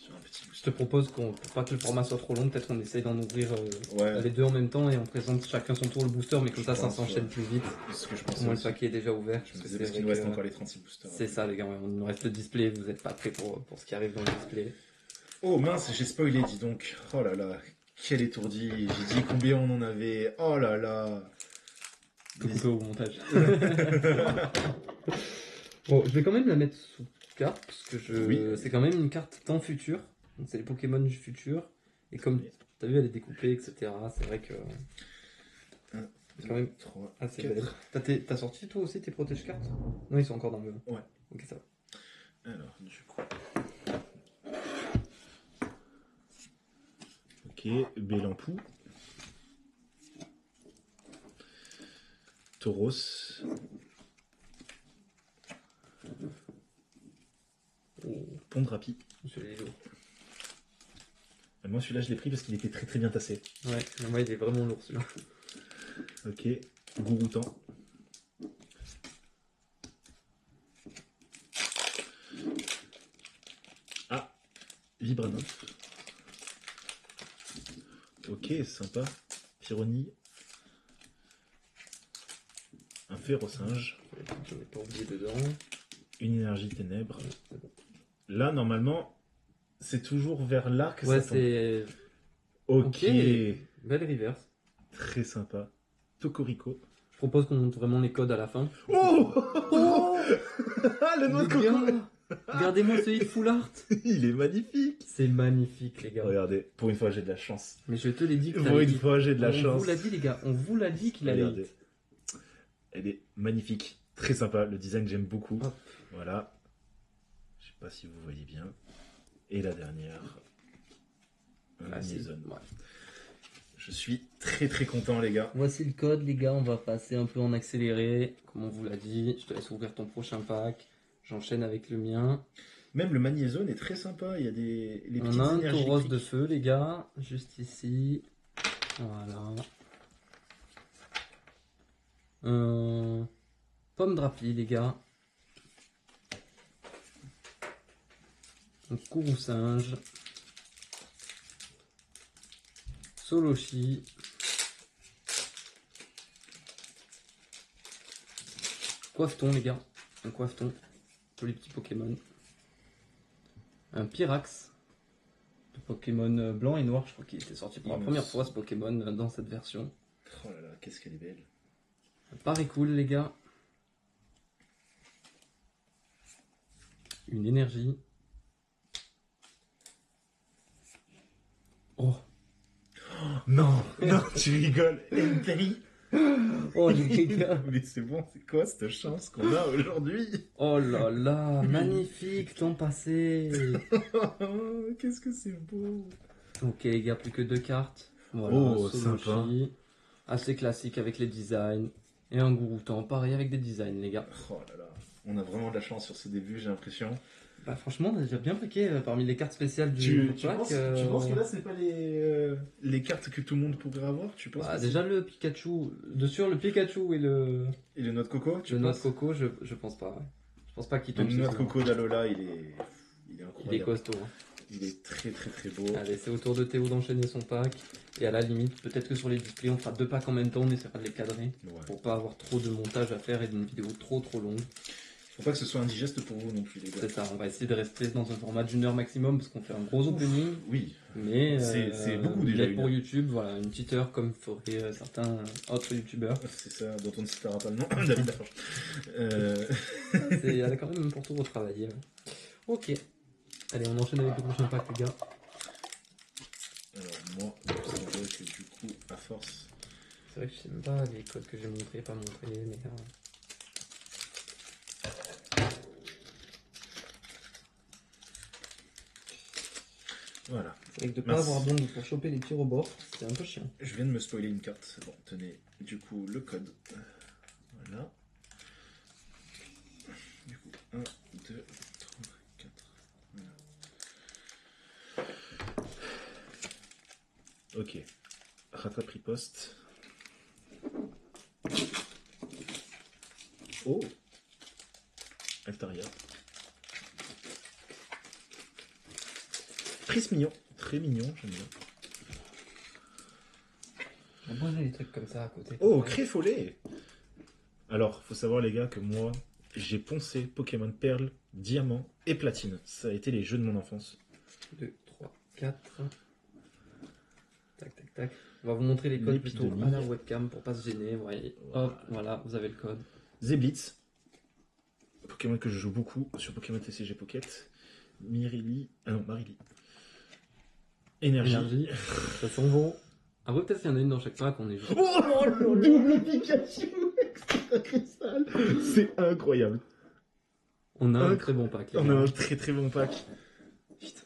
sur un petit Je booster. te propose qu'on, pour pas que le format soit trop long, peut-être on essaye d'en ouvrir Ouais. les deux en même temps et on présente chacun son tour le booster, mais comme Je ça pense, s'enchaîne ouais. plus vite. C'est ce que je pense. Au moins le aussi. paquet est déjà ouvert. Je me parce que disais c'est parce qu'il nous vrai reste que encore les 36 boosters. c'est ça les gars, il nous reste le display, vous n'êtes pas prêts pour ce qui arrive dans le display. Oh mince, j'ai spoilé, dis donc. Oh là là, quel étourdi. J'ai dit combien on en avait. Oh là là. Tout coupé au montage. Bon, je vais quand même la mettre sous carte, parce que Oui. c'est quand même une carte temps futur. Donc c'est les Pokémon du futur. Et comme t'as vu, elle est découpée, etc. C'est vrai que. Un, C'est quand même 3, assez 4. belle. T'as sorti toi aussi tes protège-cartes? Non, ils sont encore dans le. Ouais. Ok, ça va. Alors, du coup. Ok, Bélampou. Tauros. Pondrapi. Celui-là, il est lourd. Moi, celui-là, je l'ai pris parce qu'il était très très bien tassé. Ouais, mais moi il est vraiment lourd celui-là. Ok, Gouroutan. Ah, Vibranov. Ok, sympa. Pyronie. Un Férocinge. J'en ai pas oublié dedans. Une énergie ténèbres. C'est bon. Là, normalement, c'est toujours vers l'arc. Ouais, ça tombe. c'est. Ok. Ok. Belle reverse. Très sympa. Tokorico. Je propose qu'on montre vraiment les codes à la fin. Oh, Oh Ah, le noix de les coco. gars, regardez-moi ce hit full art. Il est magnifique. C'est magnifique les gars. Regardez, pour une fois, j'ai de la chance. Mais je te l'ai dit que Pour t'allais une hit. fois, j'ai de la On chance. vous l'a dit les gars, on vous l'a dit qu'il allait Regardez. hit. Elle est magnifique. Très sympa. Le design, j'aime beaucoup. Hop. Voilà. Je sais pas si vous voyez bien. Et la dernière. Un Ah, si. Amazon. Ouais. Je suis très très content, les gars. Voici le code les gars, on va passer un peu en accéléré. Comme on vous l'a dit, je te laisse ouvrir ton prochain pack. J'enchaîne avec le mien. Même le magnézone est très sympa. Il y a les petites On a un énergies tauros électriques. de feu les gars, juste ici. Voilà. Pomme Drapi les gars. Donc Kourou singe. Soloshi. Coiffeton les gars. Un coiffeton. Joli petit Pokémon. Un Pyrax. De Pokémon blanc et noir. Je crois qu'il était sorti pour la Il me première fois ce semble. Pokémon dans cette version. Oh là là, qu'est-ce qu'elle est belle. Pareil cool les gars. Une énergie. Oh. Non, non, tu rigoles. Entei. Oh les gars. Mais c'est bon, c'est quoi cette chance qu'on a aujourd'hui? Oh là là. Magnifique temps passé. Qu'est-ce que c'est beau. Ok les gars, plus que 2 cartes. Voilà, Oh, Soloshi. sympa. Assez classique avec les designs. Et un Gouroutan, pareil avec des designs les gars. Oh là là, on a vraiment de la chance sur ce début, j'ai l'impression. Bah franchement, on a déjà bien paqué parmi les cartes spéciales Tu, du tu pack. penses, tu penses que là, c'est pas les cartes que tout le monde pourrait avoir? Tu penses Bah, que déjà le Pikachu, de sûr le Pikachu et Et le noix de coco, tu le noix de penses? coco, je pense pas. Ouais. Je pense pas qu'il Le tombe noix de suffisamment. coco d'Alola, il est Il est incroyable. costaud. Hein. Il est très très très beau. Allez, c'est au tour de Théo d'enchaîner son pack. Et à la limite, peut-être que sur les displays, on fera 2 packs en même temps, on essaiera de les cadrer. Ouais. Pour pas avoir trop de montage à faire et d'une vidéo trop longue. Faut pas que ce soit indigeste pour vous non plus, les gars. C'est ça, on va essayer de rester dans un format d'1 heure maximum parce qu'on fait un gros opening. Oui. Mais C'est beaucoup déjà, mais une pour heure. YouTube, voilà, une petite heure comme feraient certains autres youtubeurs. C'est ça, dont on ne citera pas le nom. David Laforge. Elle a quand même pour tout retravailler. Ouais. Ok. Allez, on enchaîne avec le prochain pack, les gars. Alors moi, c'est vrai que du coup, à force... C'est vrai que je sais même pas les codes que j'ai montrés, pas montrés, les gars. Voilà. C'est vrai que de pas avoir d'ongle pour choper les tirs au bord, c'est un peu chiant. Je viens de me spoiler une carte. Bon, tenez, du coup, le code. Voilà. Du coup, 1, 2, 3, 4. Voilà. Ok. Rattrape riposte. Oh! Altaria. Prise mignon. Très mignon, j'aime bien. On va des trucs comme ça à côté. Oh, Créfollet! Alors, faut savoir, les gars, que moi, j'ai poncé Pokémon Perle, Diamant et Platine. Ça a été les jeux de mon enfance. 2, 3, 4. Tac, tac, tac. On va vous montrer les codes plutôt à la webcam pour pas se gêner. Ouais. Hop, voilà, vous avez le code. Zeblitz. Pokémon que je joue beaucoup sur Pokémon TCG Pocket. Mirili. Ah non, Marili. Énergie. Ça sent bon. Après, peut-être qu'il y en a une dans chaque pack, on est juste. Oh, le double Pikachu extra cristal. C'est incroyable. On a un très bon pack. On a un très très bon pack. Putain.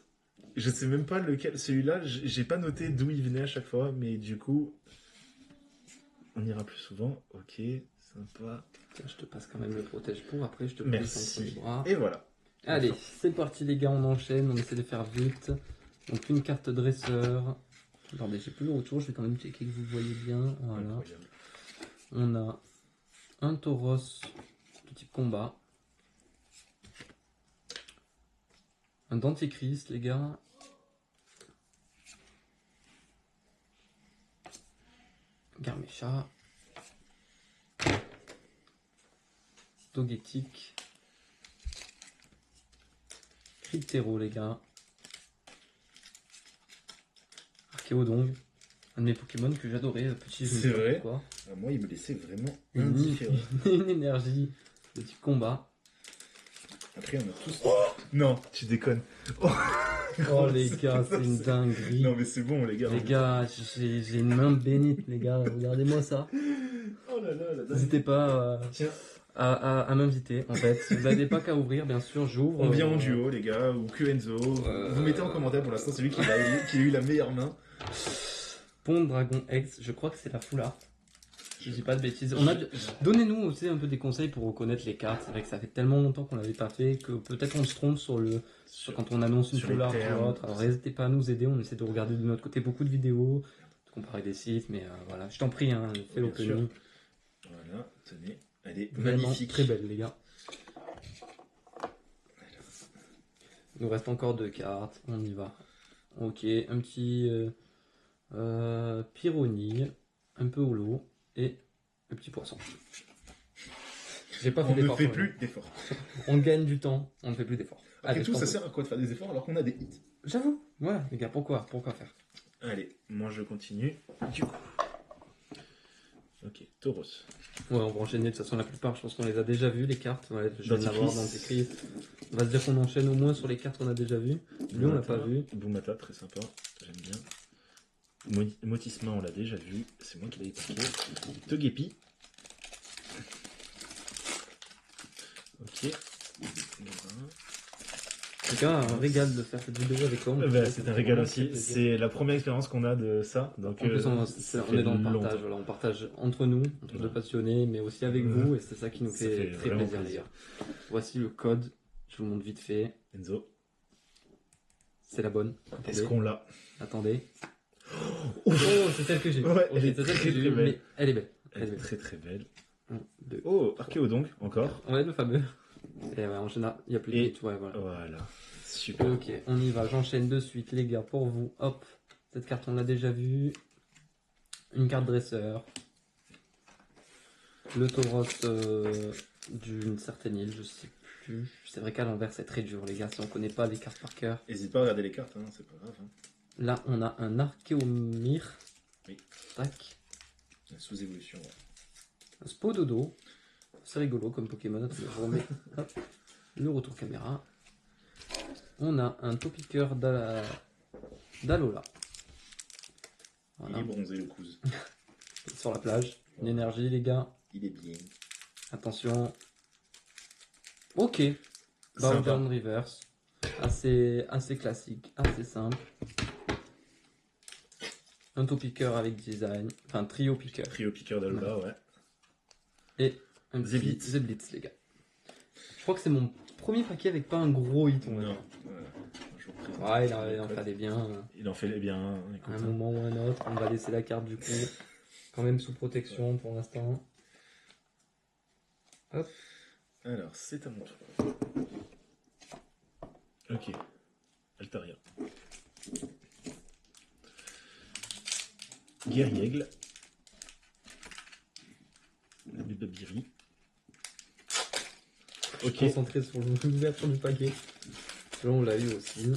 Je sais même pas lequel. Celui-là, j'ai pas noté d'où il venait à chaque fois, mais du coup, on ira plus souvent. Ok, sympa. Tiens, je te passe quand même le protège pour. Après, je te Merci. entre les bras. Et voilà. Allez, c'est parti les gars, on enchaîne. On essaie de faire vite. Donc une carte dresseur. Attendez, j'ai plus le retour. Je vais quand même checker que vous voyez bien. Voilà. Incroyable. On a un Tauros de type combat. Un Denticris, les gars. Garmecha. Togetic. Cryptero, les gars. Archéodong. Un de mes Pokémon que j'adorais, petit. C'est vrai. Quoi. Ah, moi, il me laissait vraiment Une, indifférent. une énergie de type combat. Après, on a tous. Oh non, tu déconnes. Oh les gars, c'est une dinguerie. Non, mais c'est bon, les gars. Les gars, j'ai une main bénite, les gars. Regardez-moi ça. Oh là là, là. N'hésitez pas Tiens, à m'inviter. En fait, si vous n'avez pas qu'à ouvrir, bien sûr, j'ouvre. on vient en duo, les gars, ou que Enzo. Vous mettez en commentaire pour l'instant celui qui a eu la meilleure main. Pont Dragon X, je crois que c'est la full art. Je dis pas de bêtises. Donnez-nous aussi un peu des conseils pour reconnaître les cartes. C'est vrai que ça fait tellement longtemps qu'on l'avait pas fait que peut-être on se trompe quand on annonce une sur full les art termes, ou autre. Alors n'hésitez pas à nous aider. On essaie de regarder de notre côté beaucoup de vidéos, de comparer des sites. Mais voilà, je t'en prie, hein, fais Bien l'opening. Voilà, tenez. Elle est Vraiment magnifique. très belle, les gars. Il nous reste encore 2 cartes. On y va. Ok, un petit Pyronille, un peu holo et un petit poisson. J'ai pas fait On ne d'effort. fait plus d'efforts. On gagne du temps, on ne fait plus d'efforts. Après Allez, tout, ça sert à quoi de faire des efforts alors qu'on a des hits? J'avoue. Voilà, les gars, pourquoi faire? Allez, moi je continue. Du coup. Ok, Tauros. Ouais, on va enchaîner. De toute façon, la plupart, je pense qu'on les a déjà vus, les cartes. Ouais, je vais Dentifrice. l'avoir dans écrit. On va se dire qu'on enchaîne au moins sur les cartes qu'on a déjà vues. Lui, on l'a pas vu. Boumata, très sympa. J'aime bien. Motisma, on l'a déjà vu. C'est moi qui l'avais paqué. Togepi. Ok. En tout cas, un régal de faire cette vidéo avec toi. C'est un régal aussi. C'est la première expérience qu'on a de ça. Donc, en plus, on est dans le partage. Voilà, on partage entre nous, entre deux passionnés, mais aussi avec vous. Et c'est ça qui nous fait très plaisir, les gars. Voici le code. Je tout le monde vite fait. Enzo. C'est la bonne. Est-ce qu'on l'a? Attendez. Oh, c'est celle que j'ai. Ouais, Oh, elle est c'est celle très, que j'ai, très belle. mais elle est belle. Elle est très très belle. 1, 2. Oh, Archéodonc, encore. Ouais, le fameux. Et ouais, en général, il n'y a plus de Et- vite. Ouais, voilà. Voilà. Super. Ok, on y va. J'enchaîne de suite, les gars, pour vous. Hop. Cette carte, on l'a déjà vue. Une carte dresseur. Le Tauros d'une certaine île, je sais plus. C'est vrai qu'à l'envers, c'est très dur, les gars, si on connaît pas les cartes par cœur. N'hésite pas à regarder les cartes, hein, c'est pas grave. Hein. Là, on a un Archéomir. Oui. Tac. La sous-évolution. Ouais. Un Spododo. C'est rigolo comme Pokémon. Attendez, je remets hop, le retour caméra. On a un Topiqueur d'Alola. Voilà. Il est bronzé le couze. Sur la plage. Une énergie, les gars. Il est bien. Attention. Ok. Sympa. Bowdown Reverse. Assez classique, assez simple. Un Topiqueur avec design. Enfin, trio piqueur. Trio piqueur d'Alola, ouais. Et un petit Zeblitz. Zeblitz, les gars. Je crois que c'est mon premier paquet avec pas un gros hit. On va Non. dire. Voilà. Je vous présente Ouais, il le en code. fallait bien. Il en fait bien. Hein, À écoute, un hein. moment ou un autre, on va laisser la carte du coup. Quand même sous protection pour l'instant. Hop. Alors, c'est à mon tour. Ok. Altaria. Guerriègle. La Bibabiri. Ok. Concentré sur l'ouverture du paquet. Là, on l'a eu aussi.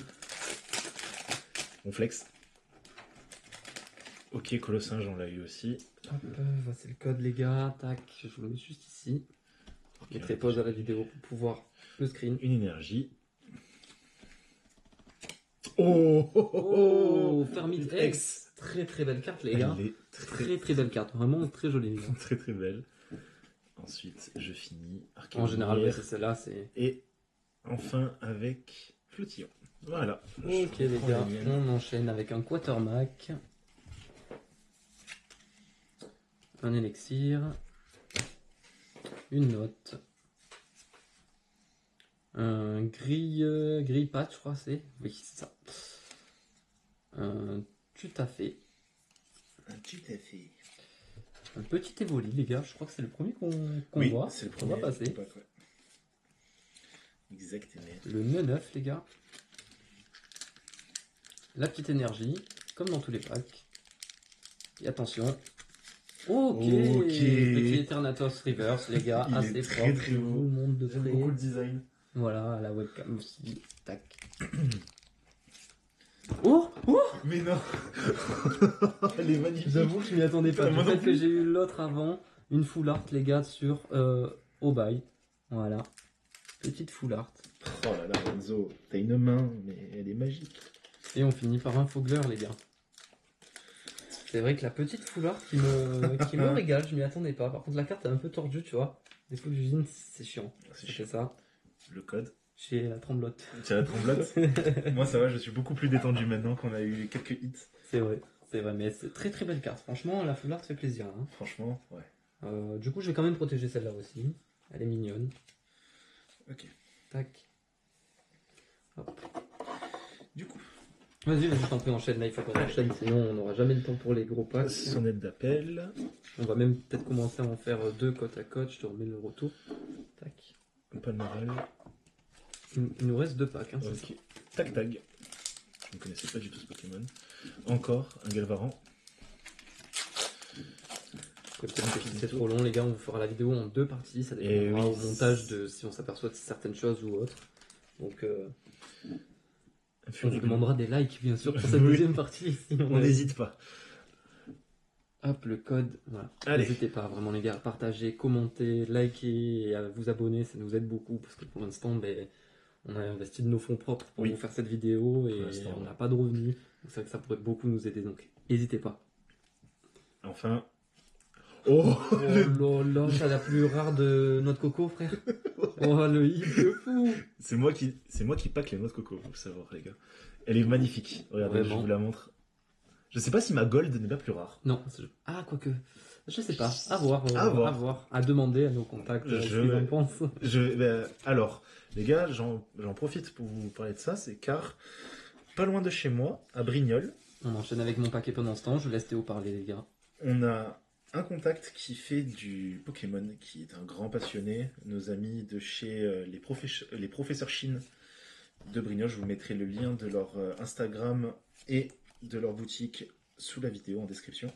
On flex. Ok, Colossinge, on l'a eu aussi. Hop, voici le code, les gars. Tac, je vous le mets juste ici. Je mettrai pause à la vidéo pour pouvoir le screen. Une énergie. Oh, Oh, Fermit X. X. Très très belle carte, les gars. Elle est Très très belle carte. Vraiment très jolie, les gars. très très belle. Ensuite, je finis. En Archéomir. général, ouais, c'est celle-là. C'est. Et enfin avec Flottillon. Voilà. Ok, Je les reprends gars, la mienne. on enchaîne avec un Quatermack. Un élixir. Une note. Un grille pat, je crois, c'est. Oui, c'est ça. Un Tutafé. Tout à fait. Un petit Évoli, les gars. Je crois que c'est le premier qu'on Oui, voit. c'est le On premier. va passer. pack, ouais. Exactement. Le 9-9, les gars. La petite énergie, comme dans tous les packs. Et attention. Ok. Petit Eternatus Reverse, les gars. Il est Assez très, propre. très beau. Tout le monde de J'aime près. beaucoup le design. Voilà, à la webcam aussi. Tac. Oh, oh. Mais non. Elle est magnifique. J'avoue que je m'y attendais pas. Moi Du non fait plus. que j'ai eu l'autre avant, une full art, les gars, sur Obay. Voilà. Petite full art. Oh là là, Enzo, t'as une main, mais elle est magique. Et on finit par un Fogler, les gars. C'est vrai que la petite full art qui me régale, je m'y attendais pas. Par contre, la carte est un peu tordue, tu vois. Des fois, j'usine, c'est chiant. C'est C'est chiant. ça. Le code. Chez la tremblote. Tu as la tremblote. Moi, ça va, je suis beaucoup plus détendu maintenant qu'on a eu quelques hits. C'est vrai, mais c'est très très belle carte. Franchement, la full art fait plaisir. Hein. Franchement, ouais. Du coup, je vais quand même protéger celle-là aussi. Elle est mignonne. Ok. Tac. Hop. Du coup, Vas-y, je t'en prie, enchaîne. Là, il faut qu'on enchaîne, sinon on n'aura jamais le temps pour les gros packs. sonnette d'appel. On va même peut-être commencer à en faire deux côte à côte. Je te remets le retour. Tac. Palmaral. Il nous reste deux packs. Hein, c'est ça. Ok. Tac tag. Je ne connaissais pas du tout ce Pokémon. Encore un Galvaran. Peut-être que si c'est trop long, les gars, on vous fera la vidéo en deux parties. Ça Et dépendra oui. au montage de si on s'aperçoit de certaines choses ou autres. Donc, on vous demandera des likes, bien sûr, pour cette Oui. deuxième partie. On n'hésite pas. Hop, le code. Voilà. Allez. N'hésitez pas, vraiment, les gars, à partager, commenter, liker et à vous abonner. Ça nous aide beaucoup parce que pour l'instant, ben, on a investi de nos fonds propres pour Oui. vous faire cette vidéo et Pour l'instant, on ouais. n'a pas de revenus. Donc, c'est vrai que ça pourrait beaucoup nous aider. Donc, n'hésitez pas. Enfin. Oh Oh là là, c'est la plus rare de notre coco, frère. Oh, le hit de fou. C'est moi qui pack les noix de coco, faut le savoir, les gars. Elle est magnifique. Regardez, Vraiment. je vous la montre. Je sais pas si ma gold n'est pas plus rare. Non, ah, quoique. Je sais pas. À voir. À voir. À voir. À demander à nos contacts ce Je- qu'ils en pensent. Alors, Les gars, j'en profite pour vous parler de ça, c'est car pas loin de chez moi, à Brignoles, On enchaîne avec mon paquet pendant ce temps, je laisse Théo parler les gars. on a un contact qui fait du Pokémon, qui est un grand passionné. Nos amis de chez les professeurs Chine de Brignoles, je vous mettrai le lien de leur Instagram et de leur boutique sous la vidéo en description,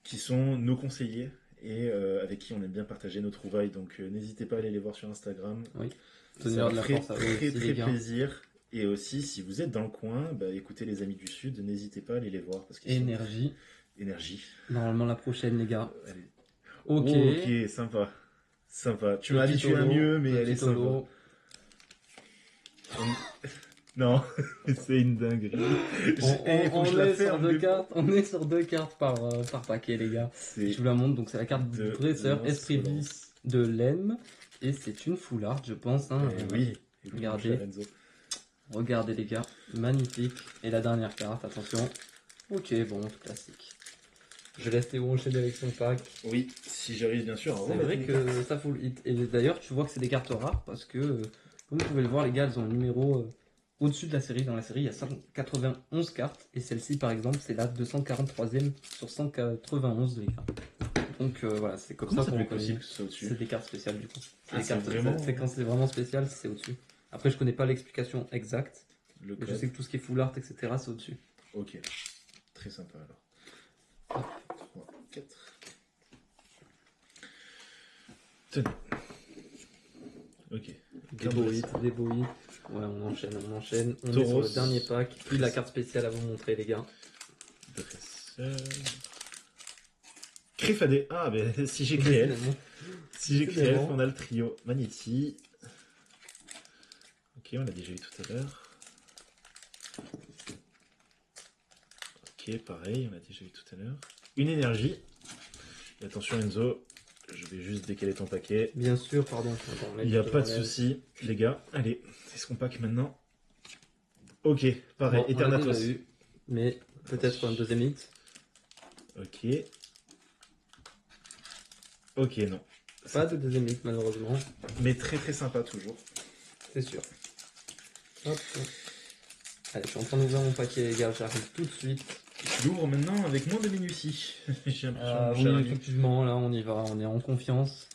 qui sont nos conseillers et avec qui on aime bien partager nos trouvailles. Donc n'hésitez pas à aller les voir sur Instagram. Oui. Ça Donnez-leur de leur la ferait force à eux très aussi, très les gars. plaisir. Et aussi, si vous êtes dans le coin, bah, écoutez les amis du Sud, n'hésitez pas à aller les voir. Parce qu'ils sont... Énergie. Énergie. Normalement la prochaine les gars. Allez. Ok. Ok, sympa. Sympa. Tu m'as habitué à mieux, mais elle est sympa. Holo. Non, c'est une dinguerie. On est sur 2 cartes par paquet les gars. C'est Je vous la montre, donc c'est la carte de du dresseur Esprit l'insolence. Vice de Lem. Et c'est une foularde je pense. Hein. Oui. Regardez. Mon cher Enzo. Regardez les gars, magnifique. Et la dernière carte, attention. Ok, bon, classique. Je laisse Théo enchaîner avec son pack. Oui, si j'arrive bien sûr à C'est remettre vrai mes que ça full hit. Et d'ailleurs, tu vois que c'est des cartes rares parce que, comme vous pouvez le voir, les gars, elles ont le numéro au-dessus de la série. Dans la série, il y a 191 cartes. Et celle-ci, par exemple, c'est la 243e sur 191, les gars. Donc voilà, c'est comme Comment ça ça qu'on fait reconnaît. possible que ce soit au-dessus? C'est des cartes spéciales du coup. Ah, des c'est cartes, vraiment- c'est quand c'est vraiment spécial, c'est au-dessus. Après, je connais pas l'explication exacte. Le Mais je code. sais que tout ce qui est full art, etc., c'est au-dessus. Ok. Très sympa alors. 3, 4. Tenez. Ok. Des beaux hits, des beaux hits. Ouais, on enchaîne. On est sur Tauros. le dernier pack. Puis la carte spéciale à vous montrer, les gars. Dresseur. Crifadé. Ah, ben si j'ai créé Elf. Finalement. Si j'ai créé Elf, Décidément. on a le trio Magnéti. Ok, on l'a déjà eu tout à l'heure. Ok, pareil, on l'a déjà eu tout à l'heure. Une énergie. Et attention Enzo, je vais juste décaler ton paquet. Bien sûr, pardon. Attends, là, Il n'y a je te pas de relève. souci, les gars. Allez, c'est ce qu'on pack maintenant. Ok, pareil, Bon, on l'a Eternatus. déjà eu, mais peut-être un deuxième hit. Ok. Ok, non. Pas de deuxième hit, malheureusement. Mais très très sympa toujours. C'est sûr. Hop. Allez, je suis en train d'ouvrir mon paquet, les gars. J'arrive tout de suite. Tu l'ouvres maintenant avec moins de minutie. J'ai l'impression, mon Oui, cher ami. effectivement, là, on y va. On est en confiance.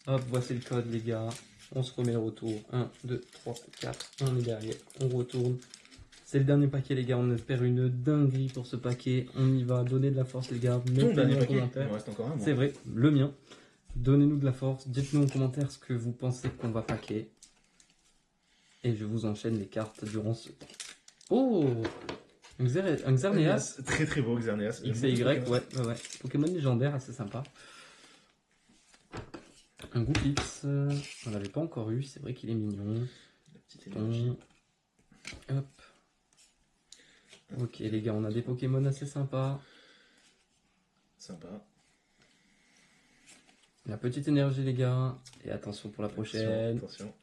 Hop, voici le code, les gars. On se remet le retour. 1, 2, 3, 4. On est derrière. On retourne. C'est le dernier paquet, les gars. On espère une dinguerie pour ce paquet. On y va. Donnez de la force, les gars. Ton Mettez-nous dernier en paquet. Il commentaire. en reste encore un. moi. C'est vrai, le mien. Donnez-nous de la force. Dites-nous en commentaire ce que vous pensez qu'on va paquer. Et je vous enchaîne les cartes durant ce temps. Oh, un Xerneas. Très très beau Xerneas. X et Y, ouais. Pokémon légendaire, assez sympa. Un Goupix, on l'avait pas encore eu, c'est vrai qu'il est mignon. La petite énergie. Hop. Ok les gars, on a des Pokémon assez sympas. Sympa. La petite énergie les gars. Et attention pour la prochaine. Attention.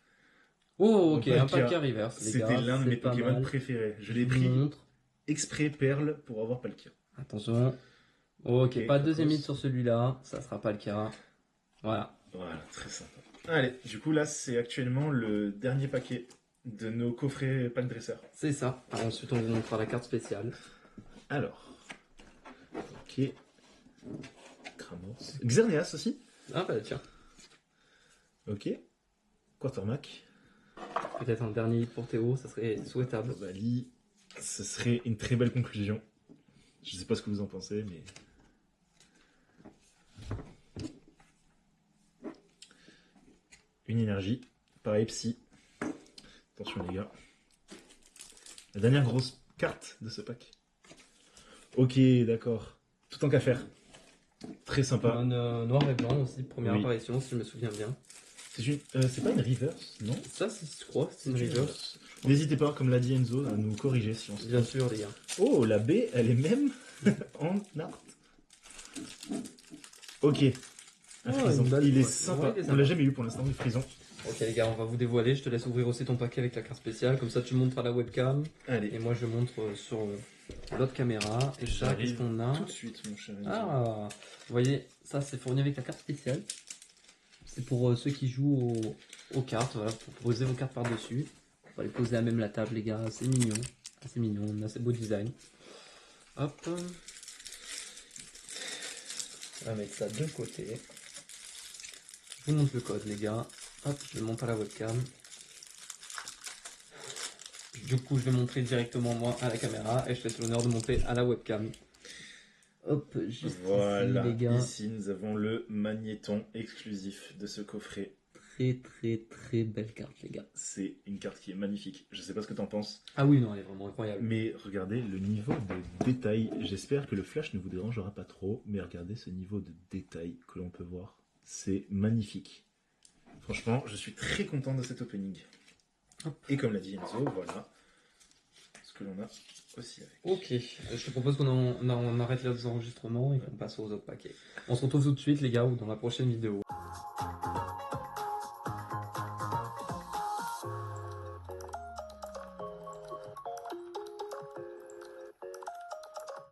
Oh ok, Un un Palkia. pack reverse les gars. C'était l'un de c'est mes pas Pokémon mal. préférés. Je l'ai vous pris montre. exprès perle pour avoir Palkia. Attention. Ok, Ok, pas de deuxième Cocos. hit sur celui-là, ça sera pas le cas. Voilà. Voilà, très sympa. Allez, du coup là c'est actuellement le dernier paquet de nos coffrets pack dresseur. C'est ça. Alors, ensuite on vous montrera la carte spéciale. Alors. Ok. Cramos. Xerneas aussi. Ah bah tiens. Ok. Quatermac. Peut-être un dernier hit pour Théo, ça serait souhaitable. Bali. Ce serait une très belle conclusion. Je sais pas ce que vous en pensez, mais. Une énergie. Pareil, psy. Attention les gars. La dernière grosse carte de ce pack. Ok, d'accord. Tout en qu'à faire. Très sympa. Un noir et blanc aussi, première Oui. apparition si je me souviens bien. C'est pas une reverse, non? Ça, je crois, c'est une reverse. N'hésitez pas, comme l'a dit Enzo, à nous corriger si on se Bien trompe. sûr, les gars. Oh, la baie, elle est même en art. Ok. Un Oh, frison. une balle, Il est ouais. sympa. Ouais, il est On sympa. l'a jamais eu pour l'instant, le frison. Ok, les gars, on va vous dévoiler. Je te laisse ouvrir aussi ton paquet avec la carte spéciale. Comme ça, tu montres à la webcam. Et Allez, moi, je montre sur l'autre caméra. Et ça, qu'est-ce j'arrive qu'on a? tout de suite, mon cher Enzo. Ah, vous voyez, ça, c'est fourni avec la carte spéciale. Et pour ceux qui jouent aux cartes, voilà, pour poser vos cartes par-dessus. On va les poser à même la table, les gars. C'est mignon. C'est mignon, on a assez beau design. Hop. On va mettre ça de côté. Je vous montre le code, les gars. Hop, je le montre à la webcam. Du coup, je vais montrer directement moi à la caméra et je te laisse l'honneur de montrer à la webcam. Hop, juste Voilà, ici, les gars. ici nous avons le magnéton exclusif de ce coffret. Très belle carte, les gars. C'est une carte qui est magnifique. Je sais pas ce que t'en penses. Ah oui, non, elle est vraiment incroyable. Mais regardez le niveau de détail. J'espère que le flash ne vous dérangera pas trop. Mais regardez ce niveau de détail que l'on peut voir. C'est magnifique. Franchement, je suis très content de cet opening. Hop. Et comme l'a dit Enzo, voilà ce que l'on a aussi avec. Ok, je te propose qu'on arrête là les enregistrements et qu'on passe aux autres paquets. On se retrouve tout de suite, les gars, ou dans la prochaine vidéo.